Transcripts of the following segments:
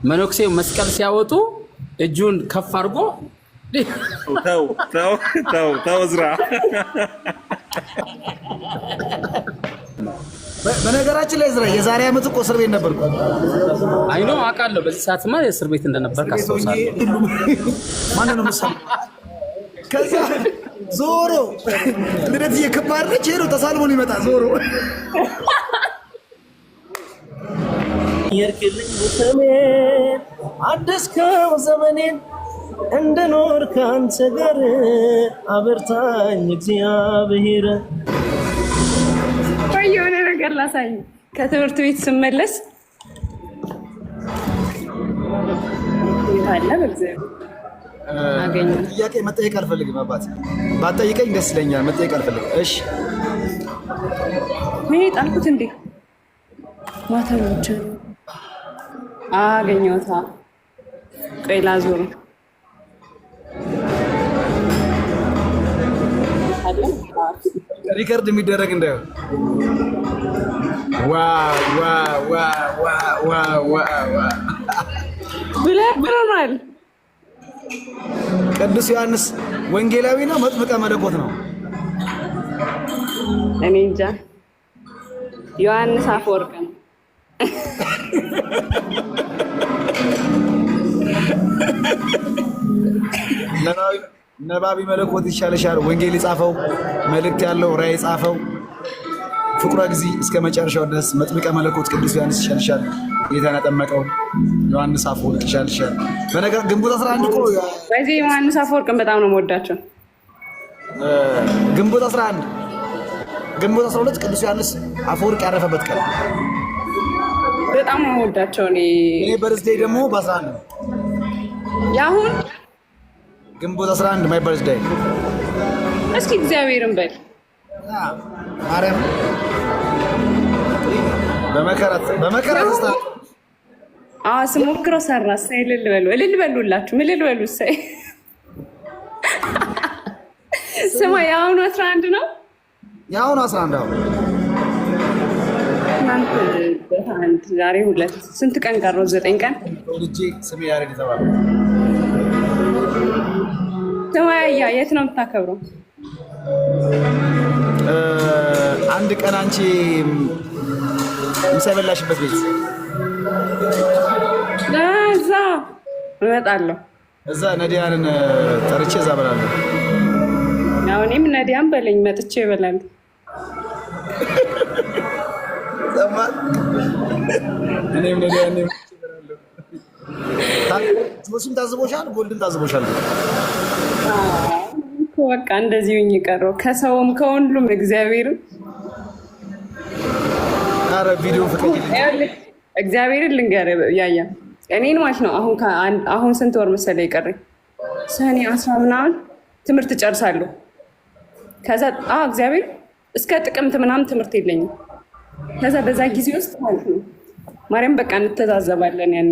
መነኩሴው መስቀል ሲያወጡ እጁን ከፍ አድርጎ ተው ዝራ በነገራችን ላይ ዝራ የዛሬ ዓመት እኮ እስር ቤት ነበርኩ። አይኖ አውቃለሁ። በዚህ ሰዓትማ እስር ቤት እንደነበር ካስተውሳለሁ። ማን ነው መሰል ከዛ ዞሮ ልደት እየከባረች ሄዶ ተሳልሞ ሊመጣ ዞሮ የርክልኝ ሰሜን አደስከው ዘመኔን እንደኖር ካንተ ጋር አበርታኝ እግዚአብሔር። የሆነ ነገር ላሳይ። ከትምህርት ቤት ስመለስ ይታለ በእግዚአብሔር አገኘ። ጥያቄ መጠየቅ አልፈልግም። አባት ባጠይቀኝ ደስ ይለኛል። መጠየቅ አልፈልግም። እሺ ምን ጣልኩት እንዴ? ማተሮች አገኘሁታ። ቆይ ላዞር። ሪከርድ የሚደረግ እንዳይሆን። ብለናል። ቅዱስ ዮሐንስ ወንጌላዊ ነው መጥምቀ መለኮት ነው? እኔ እንጃ። ዮሐንስ አፈወርቅ ነው። ነባቢ መለኮት ይሻለሻል። ወንጌል የጻፈው መልእክት ያለው ራእይ የጻፈው ፍቁረ ጊዜ እስከ መጨረሻው ድረስ መጥምቀ መለኮት ቅዱስ ዮሐንስ ይሻልሻል። ጌታን ያጠመቀው ዮሐንስ አፈወርቅ ይሻልሻል። በነገር ግንቦት 11 እኮ በዚህ ዮሐንስ አፈወርቅን በጣም ነው የምወዳቸው። ግንቦት 11 ግንቦት 12 ቅዱስ ዮሐንስ አፈወርቅ ያረፈበት ቀን በጣም ነው የምወዳቸው። እኔ በርዝዴይ ደግሞ በ11 ነው። ያሁን ግንቦት 11 ማይ በርዝዴይ። እስኪ እግዚአብሔርን በል ማርያም በመከራ ተስታ ስሞክረው ሰራ። ሳይ እልል በሉላችሁ። እልል በሉ። ሳይ ስማ፣ የአሁኑ 11 ነው። የአሁኑ 11 ነው። ዛሬ 2 ስንት ቀን ቀረው? 9 ቀን። ልጄ ስሜ ያሬድ ተባለ። ስማያ የት ነው የምታከብረው? አንድ ቀን አንቺ ምሳ የበላሽበት ቤት እዛ እመጣለሁ። እዛ ነዲያንን ጠርቼ እዛ እበላለሁ። ያው እኔም ነዲያን በለኝ መጥቼ እበላለሁ። እኔም ነዲያን እሱም ታዝቦሻል፣ ጎልድን ታዝቦሻል። በቃ እንደዚህ ሆኜ ቀረው ከሰውም ከወንዱም እግዚአብሔርን ቪዲዮ ፍቅር እግዚአብሔርን ልንገርህ ያያ እኔን ማለት ነው። አሁን ስንት ወር መሰለህ የቀረኝ? ሰኔ 10 ምናምን ትምህርት ጨርሳለሁ። ከዛ እግዚአብሔር እስከ ጥቅምት ምናምን ትምህርት የለኝም። ከዛ በዛ ጊዜ ውስጥ ማለት ነው ማርያም በቃ እንተዛዘባለን። ያኔ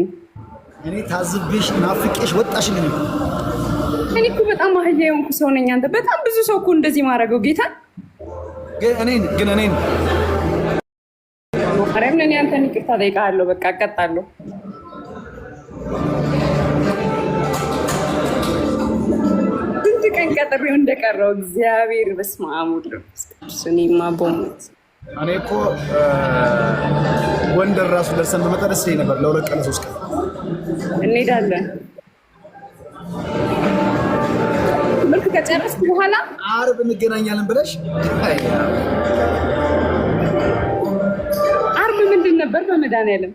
እኔ ታዝብሽ ናፍቄሽ ወጣሽልኝ። እኔ እኮ በጣም አህያ የሆንኩ ሰው ነኝ። አንተ በጣም ብዙ ሰው እኮ እንደዚህ ማድረገው ጌታ ግን እኔን ማርያም ነኝ። አንተን ይቅርታ ጠይቃለሁ። በቃ እቀጣለሁ። ስንት ቀን ቀጥሬው እንደቀረው እግዚአብሔር በስመ አብ ወወልድ ወመንፈስ ቅዱስ። እኔማ በእውነት እኔ እኮ ጎንደር ራሱ ደርሰን በመጣ ደስ ይለኝ ነበር። ለ2 ቀን 3 ቀን እንሄዳለን። ትምህርት ከጨረስኩ በኋላ ዓርብ እንገናኛለን ብለሽ ዓርብ ምንድን ነበር? በመድኃኒዓለም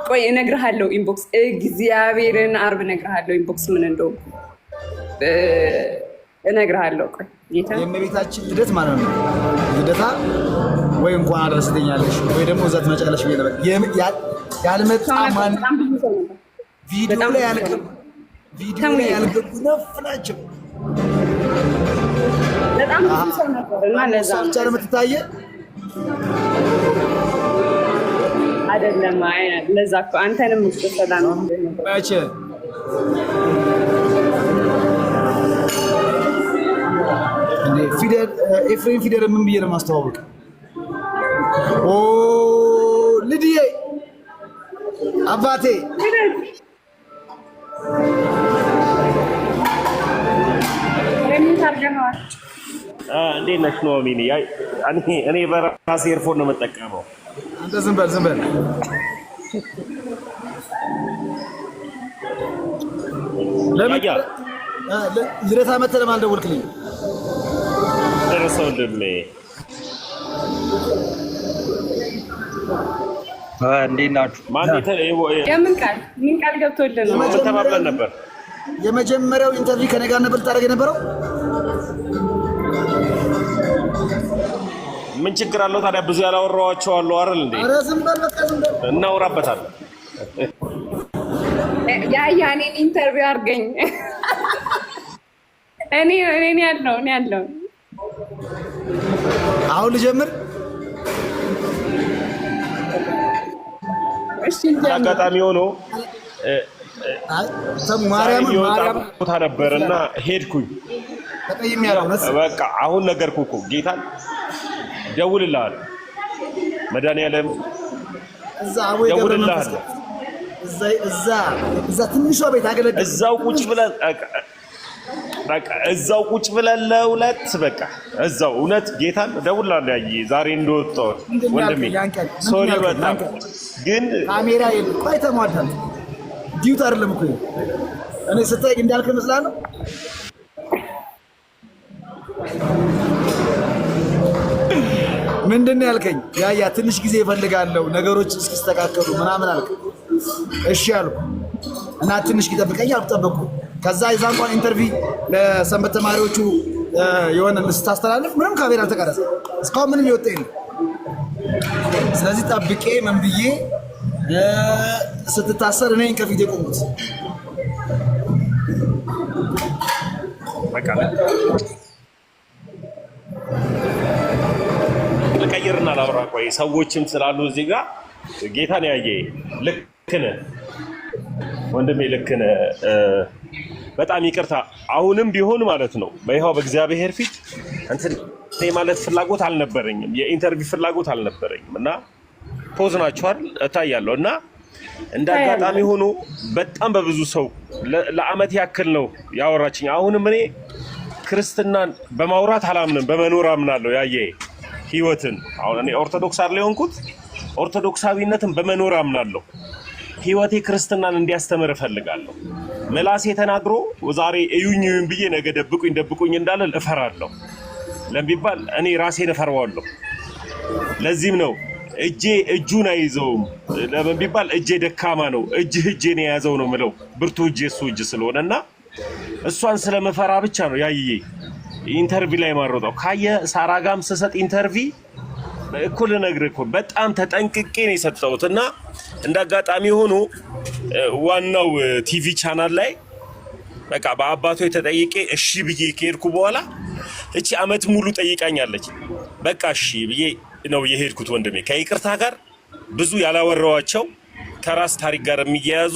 ቆይ እነግርሃለሁ። ኢንቦክስ እግዚአብሔርን ዓርብ እነግርሃለሁ። ኢንቦክስ ምን እንደሆነ እነግርሃለሁ። ቆይ ጌታ የእመቤታችን ልደት ማለት ነው። ልደታ ወይ እንኳን አደረሰኛለሽ ወይ ደግሞ እዛ ትመጫለሽ ብዬ ነበር። ያልመጣ ማን ቪዲዮ ላይ ያልገቡ ነፍ ናቸው። በጣም ብዙ ሰው ነበር እና ለዛ ብቻ ነው የምትታየ አይደለም። ለዛ እኮ አንተንም እኮ ሰላም መቼ ፊደል ኤፍሬም ፊደል ምን ብዬ ነው የማስተዋወቅ? ልድዬ አባቴ እንዴት ነሽ ኑሐሚን? እኔ በራሴ ኤርፎን ነው የምጠቀመው። አንተ ዝም በል ዝም በል። ልደታ መተህ ለማን ደወልክልኝ? ደረሰው ወንድሜ። እንዴት ናችሁ? ምን ቃል ገብቶልን ነው? ምን ተባብለን ነበር? የመጀመሪያው ኢንተርቪው ከኔ ጋር ነበር ታደርግ የነበረው። ምን ችግር አለው ታዲያ? ብዙ ያላወራኋቸው አሉ አይደል እንዴ? ኧረ ዝም በል በቃ ዝም በል። እናወራበታለን። እኔን ኢንተርቪው አድርገኝ። እኔ ያለው አሁን ልጀምር። እሺ አጋጣሚ ሆኖ ማርያም ቦታ ነበርና ሄድኩኝ። ተቀይሜያለሁ። በቃ አሁን ነገርኩህ እኮ ጌታን ደውልልሃል። መድኃኒዓለም ደውልልሃል። እዛ ትንሿ ቤት አገለግል። እዛው ቁጭ ብለን ለሁለት በቃ እዛው እውነት ጌታን ደውልልሃል። ያየ ዛሬ እንደወጣሁ ወንድሜ ሶሪ በጣም ግን ካሜራ የለም። ቆይ ተሟዳል ዲዩት አይደለም እኮ እኔ ስታይ እንዳልክ መስላለሁ። ምንድን ነው ያልከኝ? ያ ትንሽ ጊዜ እፈልጋለሁ ነገሮች እስኪስተካከሉ ምናምን አልክ። እሺ አልኩ እና ትንሽ ጊዜ ጠብቀኝ አልኩ። ጠበቅኩ። ከዛ የዛ እንኳን ኢንተርቪው ለሰንበት ተማሪዎቹ የሆነ ስታስተላልፍ ምንም ካሜራ አልተቀረጸ እስካሁን ምንም ይወጣ የለም። ስለዚህ ጠብቄ ምን ብዬ ስትታሰር እኔን ከፊት የቆሙት በቃ ልቀይርና ላውራ። ቆይ ሰዎችም ስላሉ እዚህ ጋር ጌታን ያየ ልክ ነህ ወንድሜ፣ ልክ ነህ። በጣም ይቅርታ። አሁንም ቢሆን ማለት ነው በይኸው በእግዚአብሔር ፊት እንትን ማለት ፍላጎት አልነበረኝም፣ የኢንተርቪው ፍላጎት አልነበረኝም እና ፖዝ ናችኋል እታያለሁ እና እንደ አጋጣሚ ሆኖ በጣም በብዙ ሰው ለአመት ያክል ነው ያወራችኝ። አሁንም እኔ ክርስትናን በማውራት አላምንም፣ በመኖር አምናለሁ። ያየ ህይወትን አሁን እኔ ኦርቶዶክስ አይደል የሆንኩት፣ ኦርቶዶክሳዊነትን በመኖር አምናለሁ። ህይወቴ ክርስትናን እንዲያስተምር እፈልጋለሁ። ምላሴ ተናግሮ ዛሬ እዩኝ ብዬ ነገ ደብቁኝ እንዳለ እፈራለሁ ለሚባል እኔ ራሴን እፈራዋለሁ። ለዚህም ነው እጁን አይዘውም ለምን ቢባል እጄ ደካማ ነው፣ እጄን የያዘው ነው ምለው፣ ብርቱ እጄ እሱ እጅ ስለሆነና እሷን ስለመፈራ ብቻ ነው ያይዬ ኢንተርቪው ላይ ማሮጣው። ካየ ሳራጋም ስሰጥ ኢንተርቪው እኩል ነግሬህ እኮ በጣም ተጠንቅቄ ነው የሰጠሁትና እንዳጋጣሚ ሆኖ ዋናው ቲቪ ቻናል ላይ በቃ በአባቶ ተጠይቄ እሺ ብዬ ከሄድኩ በኋላ እቺ አመት ሙሉ ጠይቃኛለች። በቃ እሺ ብዬ ነው የሄድኩት ወንድሜ። ከይቅርታ ጋር ብዙ ያላወራዋቸው ከራስ ታሪክ ጋር የሚያያዙ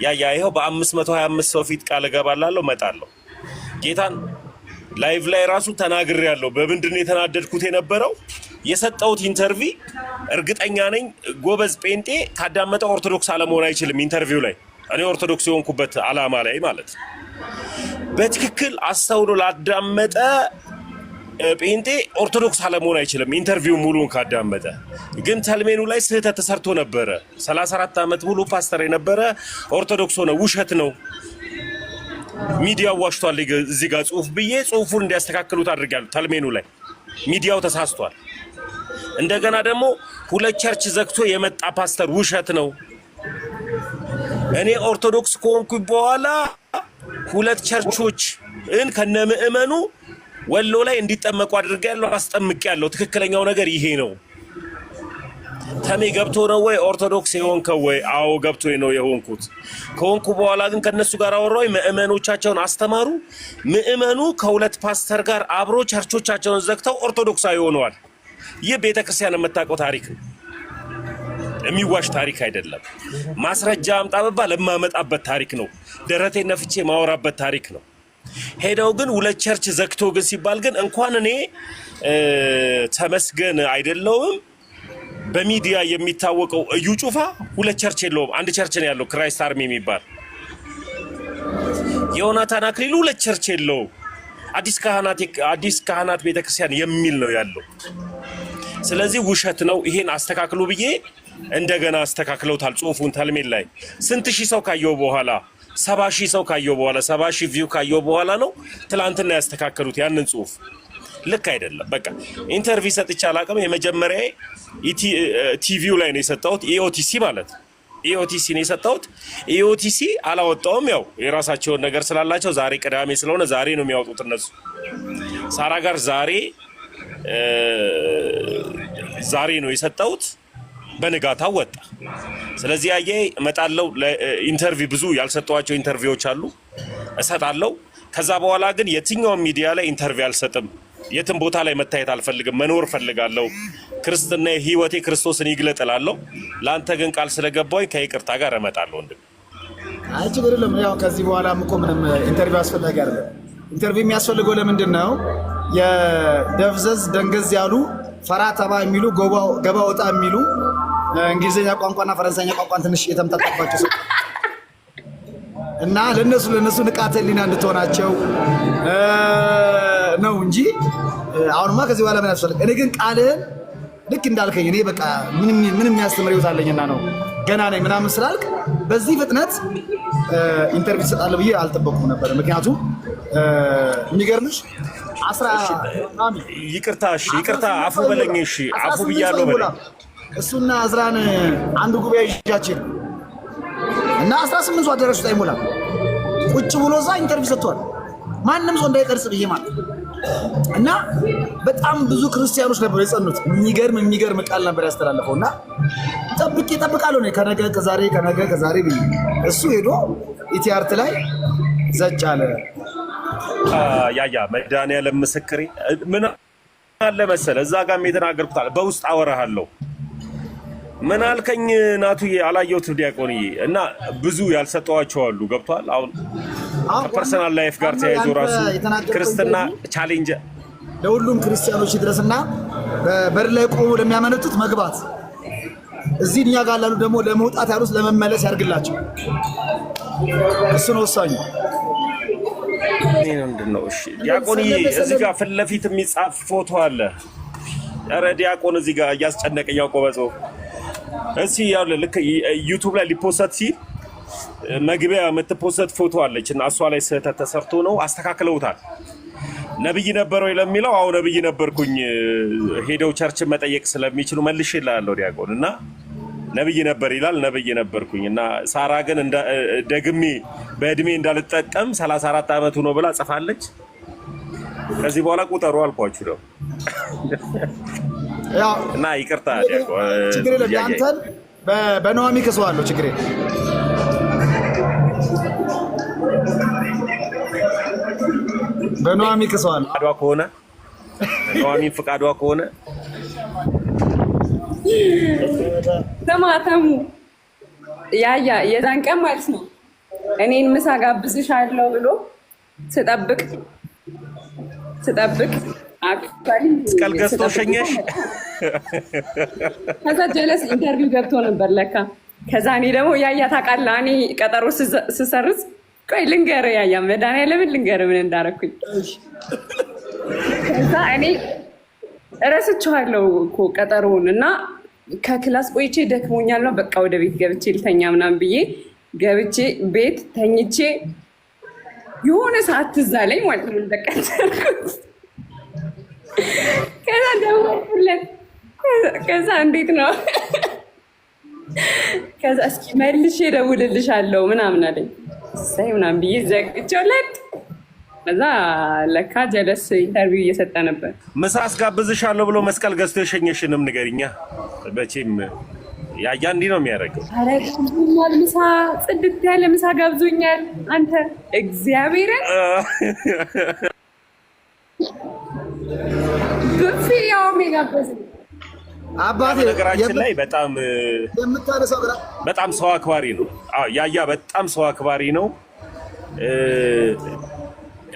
ይኸው በ525 ሰው ፊት ቃል እገባላለሁ እመጣለሁ። ጌታን ላይቭ ላይ ራሱ ተናግሬያለሁ። በምንድን ነው የተናደድኩት የነበረው? የሰጠሁት ኢንተርቪው እርግጠኛ ነኝ ጎበዝ ጴንጤ ካዳመጠ ኦርቶዶክስ አለመሆን አይችልም። ኢንተርቪው ላይ እኔ ኦርቶዶክስ የሆንኩበት አላማ ላይ ማለት ነው። በትክክል አስተውሎ ላዳመጠ ጴንጤ ኦርቶዶክስ አለመሆን አይችልም። ኢንተርቪው ሙሉን ካዳመጠ ግን ተልሜኑ ላይ ስህተት ተሰርቶ ነበረ። 34 ዓመት ሙሉ ፓስተር የነበረ ኦርቶዶክስ ሆነ። ውሸት ነው፣ ሚዲያው ዋሽቷል። እዚህ ጋር ጽሁፍ ብዬ ጽሁፉን እንዲያስተካክሉት አድርጋለሁ። ተልሜኑ ላይ ሚዲያው ተሳስቷል። እንደገና ደግሞ 2 ቸርች ዘግቶ የመጣ ፓስተር ውሸት ነው። እኔ ኦርቶዶክስ ከሆንኩ በኋላ 2 ቸርቾች ከነ ምእመኑ ወሎ ላይ እንዲጠመቁ አድርጋለሁ፣ አስጠምቄያለሁ። ትክክለኛው ነገር ይሄ ነው። ተሜ ገብቶ ነው ወይ ኦርቶዶክስ የሆንከው ወይ? አዎ ገብቶ ነው የሆንኩት። ከሆንኩ በኋላ ግን ከነሱ ጋር አወራሁ፣ ምእመኖቻቸውን አስተማሩ። ምእመኑ ከ2 ፓስተር ጋር አብሮ ቸርቾቻቸውን ዘግተው ኦርቶዶክሳዊ ሆነዋል። ይህ ቤተክርስቲያን የምታውቀው ታሪክ ነው፣ የሚዋሽ ታሪክ አይደለም። ማስረጃ አምጣ በባል የማመጣበት ታሪክ ነው። ደረቴን ነፍቼ ማወራበት ታሪክ ነው። ሄደው ግን 2 ቸርች ዘግቶ ግን ሲባል ግን እንኳን እኔ ተመስገን አይደለውም በሚዲያ የሚታወቀው እዩ ጩፋ 2 ቸርች የለውም፣ 1 ቸርች ነው ያለው፣ ክራይስት አርሚ የሚባል ዮናታን አክሊሉ ለቸርች የለው አዲስ ካህናት ቤተክርስቲያን የሚል ነው ያለው። ስለዚህ ውሸት ነው። ይሄን አስተካክሉ ብዬ እንደገና አስተካክለውታል። ጽሁፉን ተልሜል ላይ ስንት ሺህ ሰው ካየው በኋላ 70 ሺህ ሰው ካየው በኋላ 70 ሺህ ቪው ካየው በኋላ ነው ትላንትና ያስተካከሉት ያንን ጽሁፍ። ልክ አይደለም። በቃ ኢንተርቪው ሰጥቼ አላውቅም። የመጀመሪያ ቲቪው ላይ ነው የሰጠሁት። ኢኦቲሲ ማለት ኢኦቲሲ ነው የሰጠሁት። ኢኦቲሲ አላወጣውም። ያው የራሳቸውን ነገር ስላላቸው ዛሬ ቅዳሜ ስለሆነ ዛሬ ነው የሚያወጡት እነሱ። ሳራ ጋር ዛሬ ነው የሰጠሁት። በንጋታው ወጣ። ስለዚህ ያየ እመጣለሁ። ኢንተርቪው ብዙ ያልሰጠዋቸው ኢንተርቪዎች አሉ እሰጣለሁ። ከዛ በኋላ ግን የትኛውም ሚዲያ ላይ ኢንተርቪው አልሰጥም። የትም ቦታ ላይ መታየት አልፈልግም። መኖር ፈልጋለሁ። ክርስትና ህይወቴ ክርስቶስን ይግለጥላለሁ። ለአንተ ግን ቃል ስለገባኝ ከይቅርታ ጋር እመጣለሁ። ወንድም አይ ችግር የለም። ያው ከዚህ በኋላ እኮ ምንም ኢንተርቪው አስፈልጋለሁ አይደለም። ኢንተርቪው የሚያስፈልገው ለምንድን ነው? የደብዘዝ ደንገዝ ያሉ ፈራ ተባ የሚሉ ገባ ወጣ የሚሉ እንግሊዝኛ ቋንቋና ፈረንሳይኛ ቋንቋን ትንሽ የተምታታባቸው ሰው እና ለነሱ ንቃተ ህሊና እንድትሆናቸው ነው እንጂ አሁንማ ከዚህ በኋላ ምን ያስፈልግ? እኔ ግን ቃልህን ልክ እንዳልከኝ እኔ በቃ ምንም የሚያስተምር ህይወት አለኝና ነው ገና ነኝ ምናምን ስላልክ በዚህ ፍጥነት ኢንተርቪው ትሰጣለህ ብዬ አልጠበኩም ነበር። ምክንያቱም የሚገርምሽ ይቅርታ አፉ በለኝ። እሺ አፉ ብያለሁ በለኝ። እሱና እዝራን አንዱ ጉባኤ ይዣችን እና 18 ሰው አደረሱት አይሞላም። ቁጭ ብሎ እዛ ኢንተርቪው ሰጥቷል። ማንም ሰው እንዳይቀርጽ ብዬ ማለት እና በጣም ብዙ ክርስቲያኖች ነበሩ የጸኑት። የሚገርም ቃል ነበር ያስተላለፈው እና እጠብቃለሁ ነው ከነገ ከዛሬ ብዬ እሱ ሄዶ ኢቲአርት ላይ ዘጭ አለ። ያያ መድኃኒዓለም ምስክሬ ምን አለ መሰለህ፣ እዛ ጋርም የተናገርኩት አለ። በውስጥ አወራሃለሁ። ምን አልከኝ ናቱዬ? አላየሁትም ዲያቆንዬ። እና ብዙ ያልሰጠዋቸው አሉ። ገብቷል። አሁን ከፐርሰናል ላይፍ ጋር ተያይዞ ራሱ ክርስትና ቻሌንጅ ለሁሉም ክርስቲያኖች ይድረስና በር ላይ ቆሞ ለሚያመነቱት መግባት፣ እዚህ እኛ ጋር ላሉ ደግሞ ለመውጣት ያሉት ለመመለስ ያርግላቸው። እሱ ነው ወሳኙ። ምንድነው? እሺ ዲያቆንዬ፣ እዚህ ጋር ፊት ለፊት የሚጻፍ ፎቶ አለ። ኧረ ዲያቆን እዚህ ጋር እያስጨነቀኝ ያቆበ ጽሁፍ እሺ፣ ያው ልክ ዩቲዩብ ላይ ሊፖስት ሲል መግቢያ የምትፖስት ፎቶ አለች እና እሷ ላይ ስህተት ተሰርቶ ነው አስተካክለውታል። ነብይ ነበር ወይ ለሚለው አዎ ነብይ ነበርኩኝ። ሄደው ቸርችን መጠየቅ ስለሚችሉ መልሼልሃለሁ ዲያቆን። እና ነብይ ነበር ይላል። ነብይ ነበርኩኝ እና ሳራ ግን ደግሜ በእድሜ እንዳልጠቀም 34 ዓመቱ ነው ብላ ጽፋለች። ከዚህ በኋላ ቁጠሩ አልኳችሁ ነው። ያው እና ይቅርታ ዲያቆን፣ ችግር የለም። ያንተን በነዋሚ ከሰዋለሁ፣ ችግር የለም። በነዋሚ ከሰዋለሁ ፍቃዷ ከሆነ ነዋሚ ፍቃዷ ከሆነ ተማተሙ ያያ የዛን ቀን ማለት ነው እኔን ምሳ ጋብዝሻለሁ ብሎ ስጠብቅ መስቀል ገዝቶ ሸኘሽ። ከዛ ጀለስ ኢንተርቪው ገብቶ ነበር ለካ። ከዛ እኔ ደግሞ ያያ ታውቃለህ፣ እኔ ቀጠሮ ስሰርዝ ቆይ ልንገርህ ያያ መድኃኒዓለምን ልንገርህ ምን እንዳደረኩኝ። ከዛ እኔ እረስቼዋለሁ እኮ ቀጠሮውን እና ከክላስ ቆይቼ ደክሞኛል ነው በቃ ወደ ቤት ገብቼ ልተኛ ምናምን ብዬ ገብቼ ቤት ተኝቼ የሆነ ሰዓት ትዝ አለኝ ማለት ነው እንደቀጠርኩት። ከዛ ደወልኩለት። ከዛ እንዴት ነው? ከዛ እስኪ መልሼ እደውልልሻለሁ ምናምን አለኝ። እሰይ ምናምን ብዬ ዘግቼለት። ከዛ ለካ ጀለስ ኢንተርቪው እየሰጠ ነበር። ምሳ አስጋብዝሻለሁ ብሎ መስቀል ገዝቶ የሸኘሽንም ንገሪኛ። መቼም ያያ እንዲህ ነው የሚያደርገው። ኧረ ጋብዞኛል፣ ምሳ ጽድት ያለ ምሳ ጋብዞኛል። አንተ እግዚአብሔርን ብፌ ያው የሚጋበዝ አባቴ ነገራችን ላይ በጣም ሰው አክባሪ ነው። ያያ በጣም ሰው አክባሪ ነው።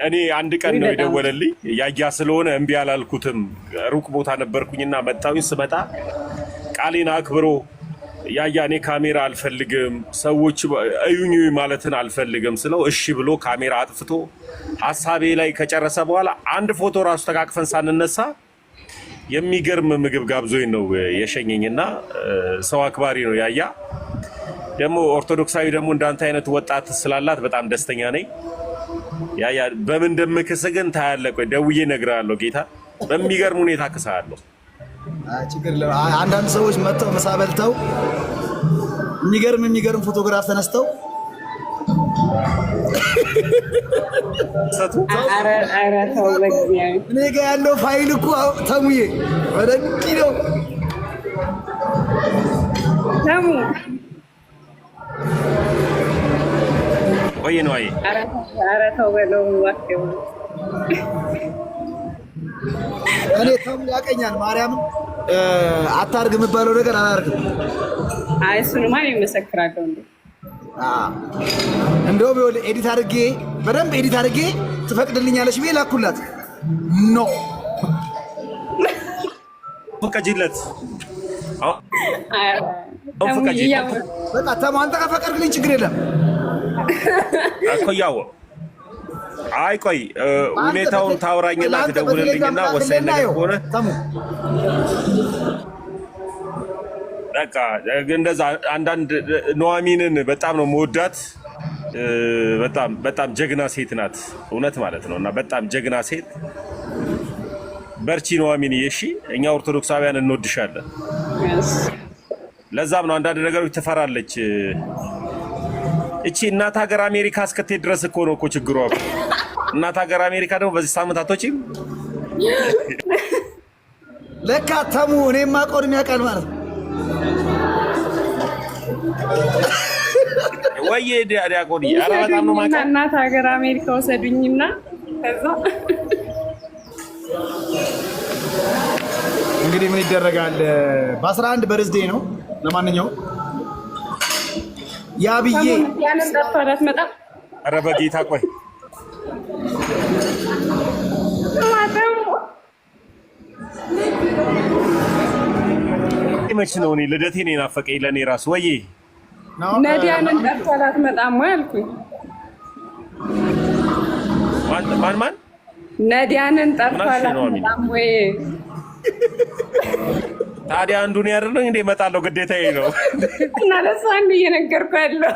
እኔ አንድ ቀን ነው የደወለልኝ። ያያ ስለሆነ እምቢ አላልኩትም። ሩቅ ቦታ ነበርኩኝና መጣሁኝ። ስመጣ ቃሌን አክብሮ ያኔ ካሜራ አልፈልግም ሰዎች እዩኝ ማለትን አልፈልግም ስለው እሺ ብሎ ካሜራ አጥፍቶ ሐሳቤ ላይ ከጨረሰ በኋላ አንድ ፎቶ ራሱ ተቃቅፈን ሳንነሳ የሚገርም ምግብ ጋብዞኝ ነው የሸኘኝና ሰው አክባሪ ነው። ያያ ደግሞ ኦርቶዶክሳዊ ደግሞ እንዳንተ አይነት ወጣት ስላላት በጣም ደስተኛ ነኝ። ያያ በምን እንደምክስ ግን ታያለህ። ቆይ ደውዬ እነግርሃለሁ። ጌታ በሚገርም ሁኔታ ክሳለሁ። ችግር አንዳንድ ሰዎች መጥተው ምሳ በልተው የሚገርም ፎቶግራፍ ተነስተው ኧረ ተው በእግዚአብሔር። እኔ ጋ ያለው ፋይል እኮ ተሙዬ ወደቂ ነው። ተሙ ወይ ነው አይ ኧረ ተው በለው እባክህ። እኔ ተሙ ያቀኛል ማርያምን አታርግ የምባለው ነገር አላርግም። አይ እሱንማ እኔ እመሰክራለሁ እንዴ። እንደውም ይኸውልህ ኤዲት አድርጌ በደንብ ኤዲት አድርጌ ትፈቅድልኛለሽ ብዬ ላኩላት። ኖ ፈቀጂለት በቃ ተሙ አንተ ከፈቀድክልኝ ችግር የለም እኮ ያው አይ ቆይ ሁኔታውን ታውራኝና ትደውልልኝና ወሰን ነገር ሆነ በቃ እንደዛ አንዳንድ ኑሐሚንን በጣም ነው መወዳት። በጣም ጀግና ሴት ናት እውነት ማለት ነውና በጣም ጀግና ሴት። በርቺ ኑሐሚን። እሺ እኛ ኦርቶዶክሳውያን እንወድሻለን። ለዛም ነው አንዳንድ ነገሮች ትፈራለች። እቺ እናት ሀገር አሜሪካ እስከትሄድ ድረስ እኮ ነው እኮ ችግሯ። እናት ሀገር አሜሪካ ደግሞ በዚህ ሳምንት አትወጪም። ለካ ተሙ እኔም ማቆር የሚያውቃል ማለት ነው። ወይ ዲያቆን ኧረ በጣም ነው ማውቃት። እናት ሀገር አሜሪካ ወሰዱኝና ከዛ እንግዲህ ምን ይደረጋል። በ11 በርዝዴ ነው። ለማንኛውም ያ ብዬ ያንን ጠፋላት መጣ። ኧረ በጌታ ቆይ መች ነው እኔ ልደቴ ነው ናፈቀኝ ለኔ ራሱ። ወይ ነዲያንን ጠፋላት መጣም ወይ አልኩኝ። ማን ነዲያንን ጠፋላት መጣም ወይ ታዲያ አንዱን ያደረገኝ እንዴ እመጣለሁ ግዴታዬ ነው። እና ለእሷ አንዱ እየነገርኩ ያለው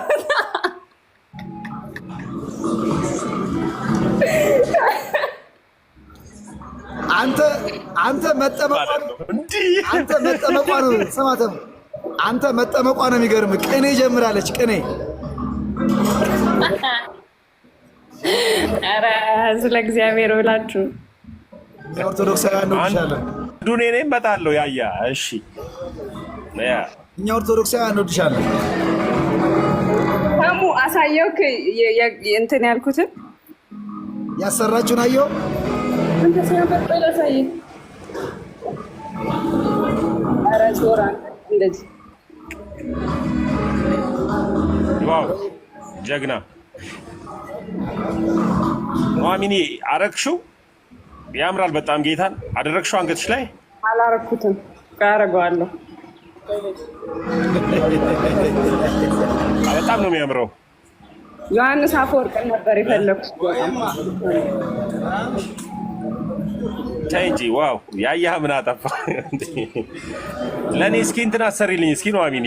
አንተ መጠመቋ ነው። ስማተም አንተ መጠመቋ ነው የሚገርም። ቅኔ ጀምራለች ቅኔ። ኧረ ስለ እግዚአብሔር ብላችሁ ኦርቶዶክሳውያን ነው ይሻላል። አንዱን እኔ እመጣለሁ ያያ እሺ እኛ ኦርቶዶክሳውያን ነው ይሻላል። ታሙ አሳየው እንትን ያልኩትን ያሰራችሁን አየው አንተ ሲያመጣ ለሳይ ኧረ ዞራ እንደዚህ ዋው ጀግና ኑሐሚን አረግሽው ያምራል በጣም ጌታን አደረግሽው አንገትሽ ላይ አላረኩትም አረጋለሁ በጣም ነው የሚያምረው ዮሐንስ አፈወርቅ ነበር የፈለኩት ታንጂ ዋው ያያ ምን አጠፋ ለኔ እስኪ እንትን አሰሪልኝ እስኪ ኑሐሚን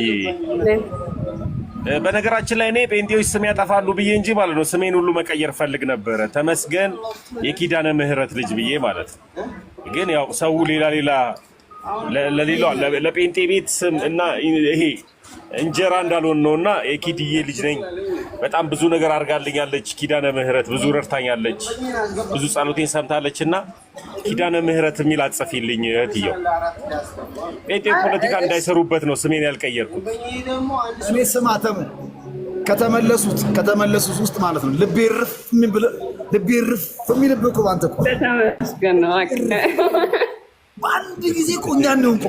በነገራችን ላይ እኔ ጴንጤዎች ስም ያጠፋሉ ብዬ እንጂ ማለት ነው ስሜን ሁሉ መቀየር ፈልግ ነበረ ተመስገን የኪዳነ ምህረት ልጅ ብዬ ማለት ነው ግን ያው ሰው ሌላ ለጴንጤ ቤት ስም እና ይሄ እንጀራ እንዳልሆን ነውና የኪድዬ ልጅ ነኝ በጣም ብዙ ነገር አድርጋልኛለች ኪዳነ ምህረት ብዙ ረድታኛለች ብዙ ጸሎቴን ሰምታለችና ኪዳነ ምህረት የሚል አጽፊልኝ እህትየው ጴንጤ ፖለቲካ እንዳይሰሩበት ነው ስሜን ያልቀየርኩት እኔ ስማተም ከተመለሱት ውስጥ ማለት ነው ልቤ ርፍ የሚልብህ እኮ አንተ እኮ ተመስገን ነው በአንድ ጊዜ እኮ እኛን ነው እኮ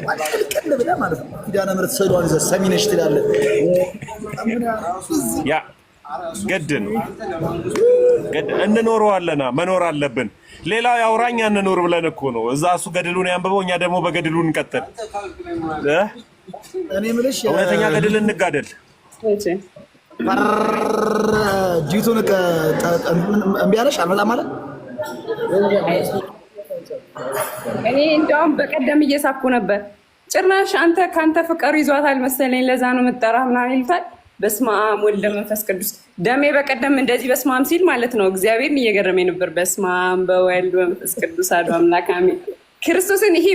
ቀን ብለህ ማለት ነው ኪዳነ ምህረት ሰዷን ይዘህ ሰሚነሽ ትላለህ ያ ገድን እንኖረዋለና መኖር አለብን ሌላው ያውራኛ እንኖር ብለን እኮ ነው እዛ እሱ ገድሉን ያንብበው እኛ ደግሞ በገድሉ እንቀጥል እኔ የምልሽ እውነተኛ ገድል እንጋደል። እሺ ጂቱን እምቢ አለሽ አልመጣም ማለት እኔ እንደውም በቀደም እየሳኩ ነበር። ጭራሽ አንተ ካንተ ፍቅር ይዟታል መሰለኝ ለዛ ነው የምጠራህ ምናምን ይልታል። በስመ አብ ወልደ መንፈስ ቅዱስ ደሜ በቀደም እንደዚህ በስመ አብ ሲል ማለት ነው እግዚአብሔርን እየገረመኝ ነበር። በስመ አብ በወልድ መንፈስ ቅዱስ አሐዱ አምላክ አሜን። ክርስቶስን ይሄ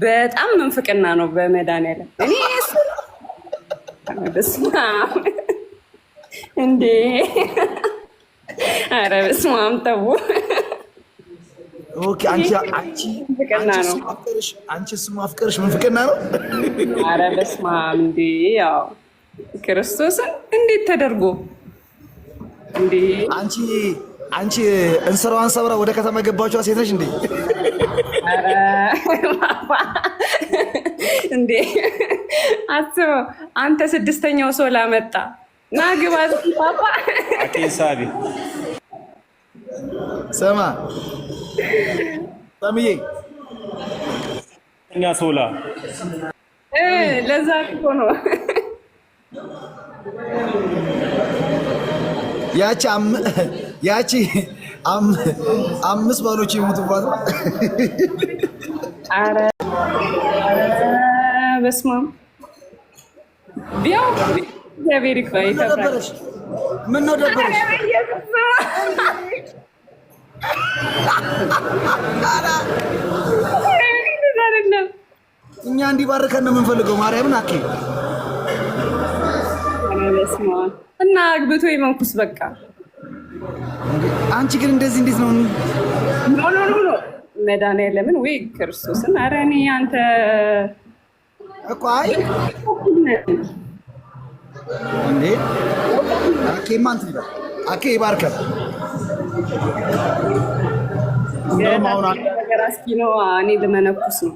በጣም መንፍቅና ነው በመድኃኒዓለም እኔ በስመ አብ እንዴ! ኧረ በስመ አብ ተው። ኦኬ አንቺ ስሙ አፍቀርሽ መንፍቅና ነው። ኧረ በስመ አብ እንዴ! ያው ክርስቶስን እንዴት ተደርጎ እንዴ! አንቺ እንስራዋን ሰብራ ወደ ከተማ ገባችዋ ሴት ነሽ እንዴ? ኧረ እንዴ! አስበው አንተ ስድስተኛው ሰው ላመጣ ና ግባ ፓፓ አቄሳቢ ሰማ ሰምዬ እኛ ሶላ ለዛ እኮ ነው ያቺ አምስት ባሎች የሞቱባት። ኧረ በስመ አብ ቢያው እግዚአብሔር ይክፋይ ተባረሽ። ምን ነው ደበረሽ? እኛ እንዲባርከን ነው የምንፈልገው። ማርያምን አኬ እና አግብቶ የመንኩስ በቃ። አንቺ ግን እንደዚህ እንዴት ነው? ኖ መድኃኒዓለምን ወይ ክርስቶስን። ኧረ እኔ አንተ እኮ አይ እንዴ አኬ ማን ትይባ አኬ ይባርከን። ነገር አስኪ ነው እኔ ልመነኩስ ነው።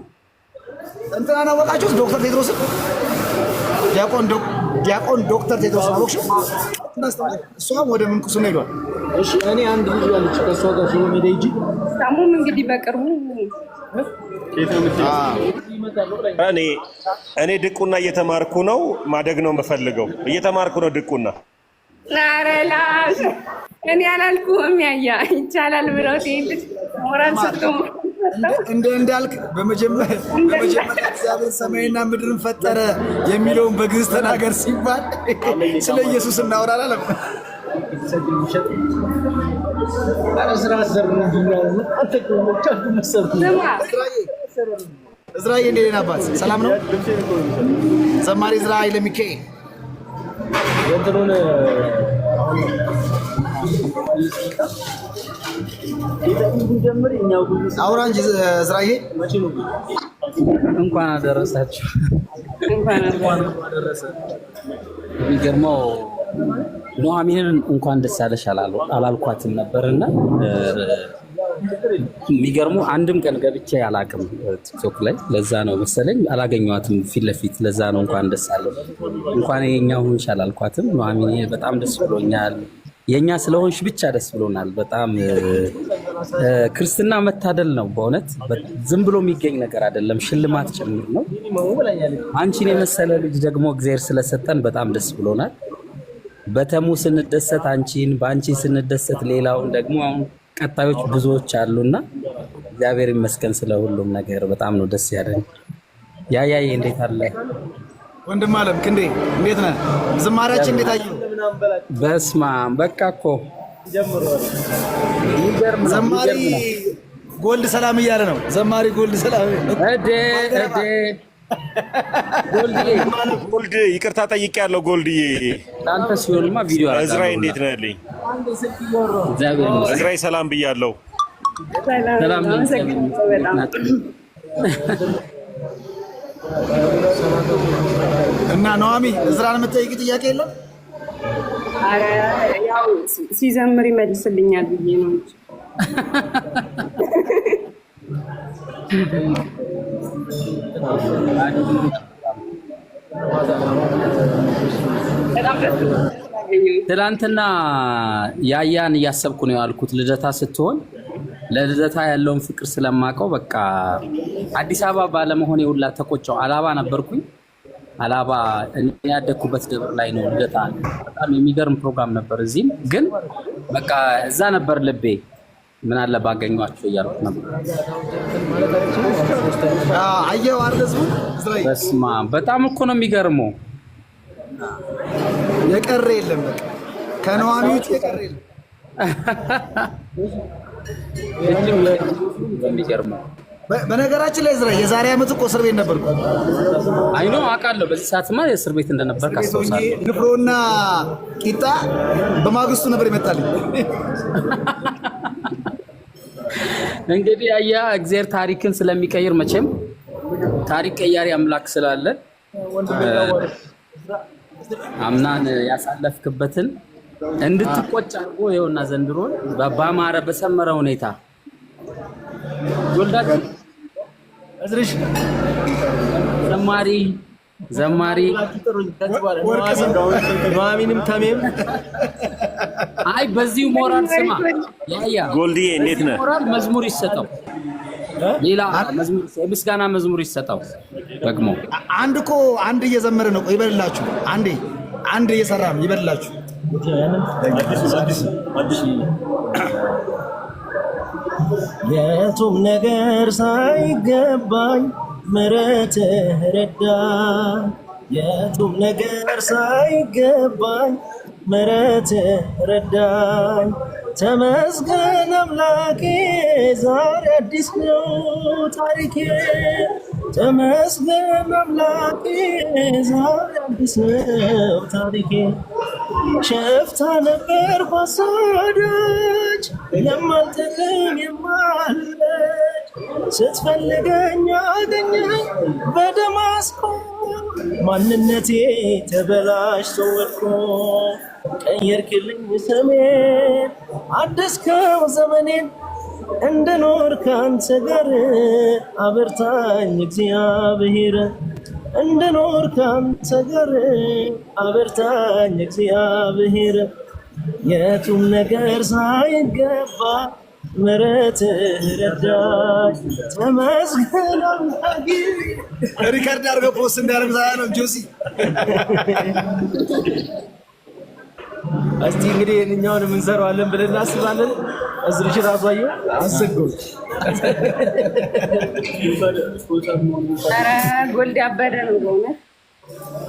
እንትና አወቃችሁት? ዶክተር ቴድሮስን ዲያቆን ዶክተር ቴድሮስን አወቅሽው? እሷም ወደ ምንኩስ ነው ሄዷል። እሺ እኔ አንድ ልጅ ያለች ከእሷ ጋር ሽሮ ሜዳ ሂጂ። ታሙም እንግዲህ በቅርቡ እኔ ድቁና እየተማርኩ ነው። ማደግ ነው የምፈልገው። እየተማርኩ ነው ድቁና። ኧረ ላሽ እኔ አላልኩህም። ያያ ይቻላል ብለው ትሄድሽ ሞራል ሰጥቶ እንዳልክ በመጀመሪያ እግዚአብሔር ሰማይና ምድርን ፈጠረ የሚለውን በግዕዝ ተናገር ሲባል ስለ ኢየሱስ እናወራለን። እዝራዬ እንዴት ነህ አባት? ሰላም ነው? ዘማሪ እዝራኤል ለሚካኤል አውራ እንጂ እዝራዬ እንኳን አደረሳችሁ። የሚገርመው ኑሐሚንን እንኳን ደስ ያለሽ አላልኳትም ነበርና የሚገርሙ አንድም ቀን ገብቼ አላቅም ቲክቶክ ላይ። ለዛ ነው መሰለኝ አላገኘኋትም ፊት ለፊት። ለዛ ነው እንኳን ደስ ያለው እንኳን የኛ ሆንሽ አላልኳትም። ኑሐሚን በጣም ደስ ብሎኛል። የኛ ስለሆንሽ ብቻ ደስ ብሎናል በጣም። ክርስትና መታደል ነው በእውነት ዝም ብሎ የሚገኝ ነገር አይደለም፣ ሽልማት ጭምር ነው። አንቺን የመሰለ ልጅ ደግሞ እግዚአብሔር ስለሰጠን በጣም ደስ ብሎናል። በተሙ ስንደሰት አንቺን፣ በአንቺ ስንደሰት ሌላውን ደግሞ አሁን ቀጣዮች ብዙዎች አሉና እግዚአብሔር ይመስገን ስለ ሁሉም ነገር በጣም ነው ደስ ያለኝ። ያያዬ እንዴት አለ ወንድም አለም ክንዴ እንዴት ነህ? ዝማሬያችን እንዴት አየው? በስማ በቃ እኮ ዘማሪ ጎልድ ሰላም እያለ ነው። ዘማሪ ጎልድ ሰላም ጎልድ ይቅርታ ጠይቄያለሁ። ጎልድዬ አንተ ሲሆንማ ቪዲዮ አለ። እዝራዬ እንዴት ነህ? እዝራዬ ሰላም ብያለሁ። ሰላም እና ኑሐሚ እዝራን የምትጠይቂ ጥያቄ የለም? ኧረ ያው ሲዘምር ይመልስልኛል ብዬ ነው እንጂ ትላንትና ያያን እያሰብኩ ነው ያልኩት። ልደታ ስትሆን ለልደታ ያለውን ፍቅር ስለማውቀው በቃ አዲስ አበባ ባለመሆኔ ሁላ ተቆጨው። አላባ ነበርኩኝ። አላባ እኔ ያደኩበት ደብር ላይ ነው ልደታ። በጣም የሚገርም ፕሮግራም ነበር። እዚህም ግን በቃ እዛ ነበር ልቤ። ምን አለ ባገኟቸው እያልኩ ነበር። አየው አርደስሙ በስማ በጣም እኮ ነው የሚገርመው። የቀረ የለም በቃ ከነዋሚዎች የቀረ የለም። የሚገርመው በነገራችን ላይ ዝራ የዛሬ ዓመት እኮ እስር ቤት ነበርኩ። አይኖ አውቃለሁ። በዚህ ሰዓትማ የእስር ቤት እንደነበር ካስተውሳለሁ። ንፍሮና ቂጣ በማግስቱ ነበር ይመጣልኝ። እንግዲህ አያ እግዚአብሔር ታሪክን ስለሚቀይር መቼም ታሪክ ቀያሪ አምላክ ስላለ አምናን ያሳለፍክበትን እንድትቆጭ አድርጎ ይኸውና ዘንድሮን በአማረ በሰመረ ሁኔታ ወልዳችሁ እዝርሽ ዘማሪ ኑሐሚንም ተሜም አይ በዚሁ ሞራል ስማ ያያ ጎልድዬ እንዴት ነህ? ሞራል መዝሙር ይሰጠው፣ ሌላ መዝሙር የምስጋና መዝሙር ይሰጠው። ደግሞ አንድ እየዘመረ ነው። ይበልላችሁ። አንድ እየሰራ ነው። ይበልላችሁ። የቱም ነገር ሳይገባኝ ምሕረትህ ረዳኝ። የቱም ነገር ሳይገባኝ ምሕረትህ ረዳኝ። ተመስገን አምላኬ ዛሬ አዲስ ነው ታሪኬ። ተመስገን አምላኬ ዛሬ አዲስ ነው ታሪኬ። ሸፍታ ነበርኩ አሳዳጅ የማልጠቅም የማልለጅ ስትፈልገኝ አገኘኝ በደማስቆ። ማንነቴ ተበላሽቶ ወድቆ ቀየርክልኝ ስሜን አደስከው ዘመኔን። እንድኖር ካንተ ጋር አበርታኝ እግዚአብሔር። እንድኖር ካንተ ጋር አበርታኝ እግዚአብሔር። የቱም ነገር ሳይገባ ምሕረትህ ረዳኝ። ተመስገን አምላኬ። ሪካርድ አድርገው ፖስት እንዲያደርግ ነው ጆሲ። እስቲ እንግዲህ የእኛውን የምንሰራዋለን ብለን እናስባለን። እዝርሽ ራሱ አየሁ አሰገው። ኧረ ጎልድ ያበደ ነው በእውነት።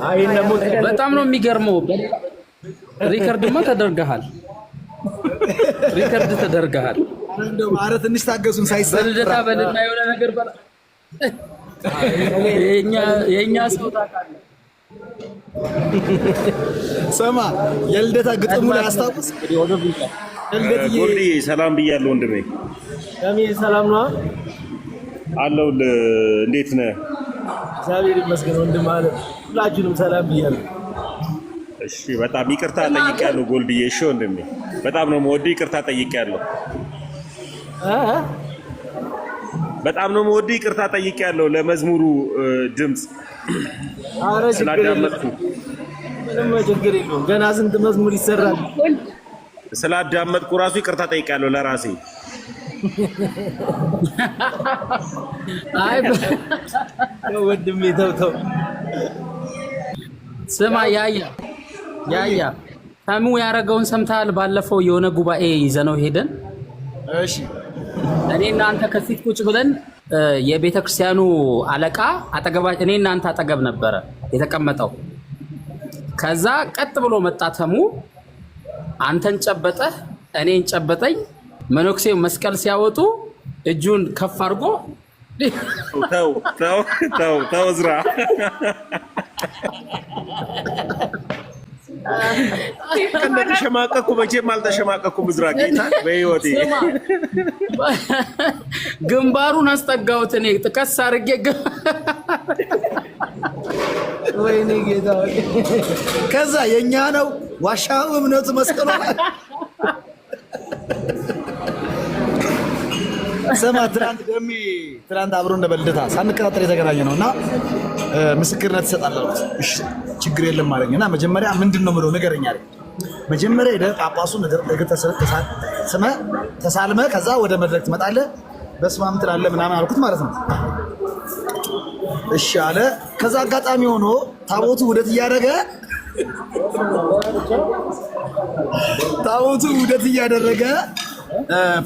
አይ ደግሞ በጣም ነው የሚገርመው። ሪከርድማ ተደርገሃል። ሪከርድ ተደርገሃል። እንደው ኧረ ትንሽ ታገሱን። ሳይሰራ በልደታ በልና የሆነ ነገር በላ የኛ ሰው ታውቃለህ። ሰማ የልደታ ግጥሙ ላይ አስታውስ። ጎልድዬ ሰላም ብያለሁ ወንድሜ። ከሚ ሰላም ነው አለሁልህ። እንዴት ነህ? እግዚአብሔር ይመስገን ወንድም አለ። ሁላችሁንም ሰላም ብያለሁ። እሺ በጣም ይቅርታ ጠይቄያለሁ ጎልድዬ። እሺ ወንድሜ በጣም ነው የምወድህ። ይቅርታ ጠይቄያለሁ። በጣም ነው የምወድህ። ይቅርታ ጠይቄያለሁ ለመዝሙሩ ድምፅ ስላዳመጥኩ። ምንም ችግር የለውም። ገና ስንት መዝሙር ይሰራል። ስላዳመጥኩ ራሱ ይቅርታ ጠይቄያለሁ ለራሴ። አይ ወንድሜ ተው። ስማ ያያ ታሙ ያረገውን ሰምተሃል? ባለፈው የሆነ ጉባኤ ይዘነው ሄደን እሺ እኔ እናንተ ከፊት ቁጭ ብለን የቤተ ክርስቲያኑ አለቃ አጠገባችን እኔ እናንተ አጠገብ ነበረ የተቀመጠው። ከዛ ቀጥ ብሎ መጣ ተሙ፣ አንተን ጨበጠህ፣ እኔን ጨበጠኝ። መነኩሴው መስቀል ሲያወጡ እጁን ከፍ አድርጎ ተው ዝራ እንደተሸማቀኩ መቼም አልተሸማቀኩም። ዝራ ጌታ በህይወቴ ግንባሩን አስጠጋሁት እኔ ጥቀስ አድርጌ። ወይኔ ጌታ። ከዛ የኛ ነው ዋሻው እምነቱ መስቀሉ። ስማ ትናንት አብሮ እንደ በልደታ ሳንቀጣጠር የተገናኘ ነው እና ምስክርነት ትሰጣለህ። እሺ ችግር የለም አለኝ እና መጀመሪያ ምንድን ነው የምለው ንገረኝ አለኝ። መጀመሪያ ሄደህ ጳጳሱን እግር ተሳልመህ ከዛ ወደ መድረክ ትመጣለህ፣ በስመ አብ ትላለህ ምናምን አልኩት ማለት ነው። እሺ አለ። ከዛ አጋጣሚ ሆኖ ታቦቱ ውደት እያደረገ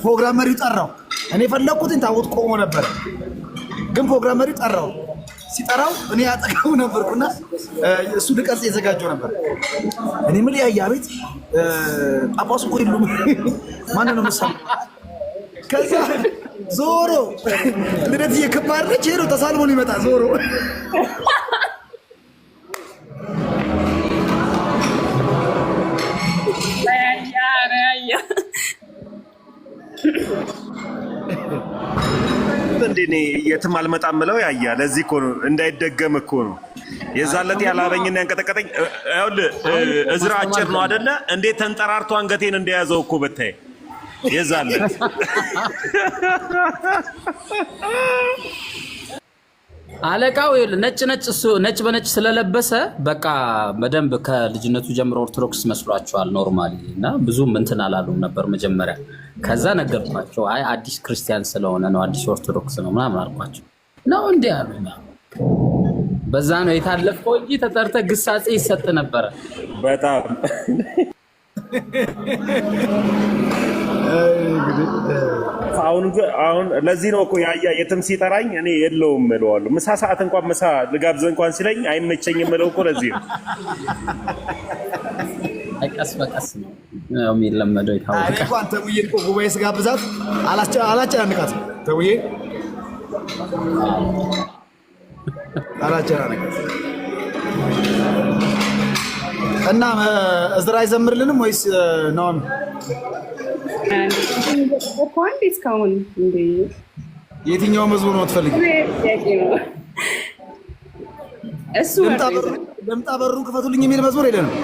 ፕሮግራም መሪው ጠራው። እኔ ፈለኩትን ታቦት ቆሞ ነበር፣ ግን ፕሮግራም መሪው ጠራው። ሲጠራው እኔ ያጠቀሙ ነበርኩና እሱ ልቀርጽ የዘጋጀው ነበር። እኔ ምን ያያ ቤት ጳጳሱ እኮ የሉም ማን ነው መሰለኝ። ከዛ ዞሮ ልደት እየከባረች ሄዶ ተሳልሞ ሊመጣ ዞሮ እንዴ የትም አልመጣም ብለው ያያ ለዚህ እኮ ነው እንዳይደገም እኮ ነው የዛለት ያላበኝና ያንቀጠቀጠኝ። እዝራ አጭር ነው አይደለ? እንዴት ተንጠራርቶ አንገቴን እንደያዘው እኮ በታይ የዛለት አለቃው ነጭ በነጭ ስለለበሰ በቃ በደንብ ከልጅነቱ ጀምሮ ኦርቶዶክስ መስሏቸዋል ኖርማሊ። እና ብዙም እንትን አላሉም ነበር መጀመሪያ። ከዛ ነገርኳቸው፣ አይ አዲስ ክርስቲያን ስለሆነ ነው አዲስ ኦርቶዶክስ ነው ምናምን አልኳቸው። ነው እንዴ አሉኝ። በዛ ነው የታለፈው እንጂ ተጠርተ ግሳጼ ይሰጥ ነበረ በጣም አሁን ለዚህ ነው እኮ ያያ የትም ሲጠራኝ እኔ የለውም እለዋለሁ። ምሳ ሰዓት እንኳን ምሳ ልጋብዘህ እንኳን ሲለኝ አይመቸኝም እለው እኮ ለዚህ ነው። ቀስ በቀስ ነው የሚለመደው። ይታወቃል። እንኳን ተውዬ እኮ ጉባኤ ስጋብዛት አላጨናንቃት። ተውዬ አላጨናንቃት እና እዝራ አይዘምርልንም ወይስ ነው? እስካሁን የትኛው መዝሙር ነው የምትፈልጊው? እሱ ለምጣ በሩ ክፈቱልኝ የሚል መዝሙር የለንም።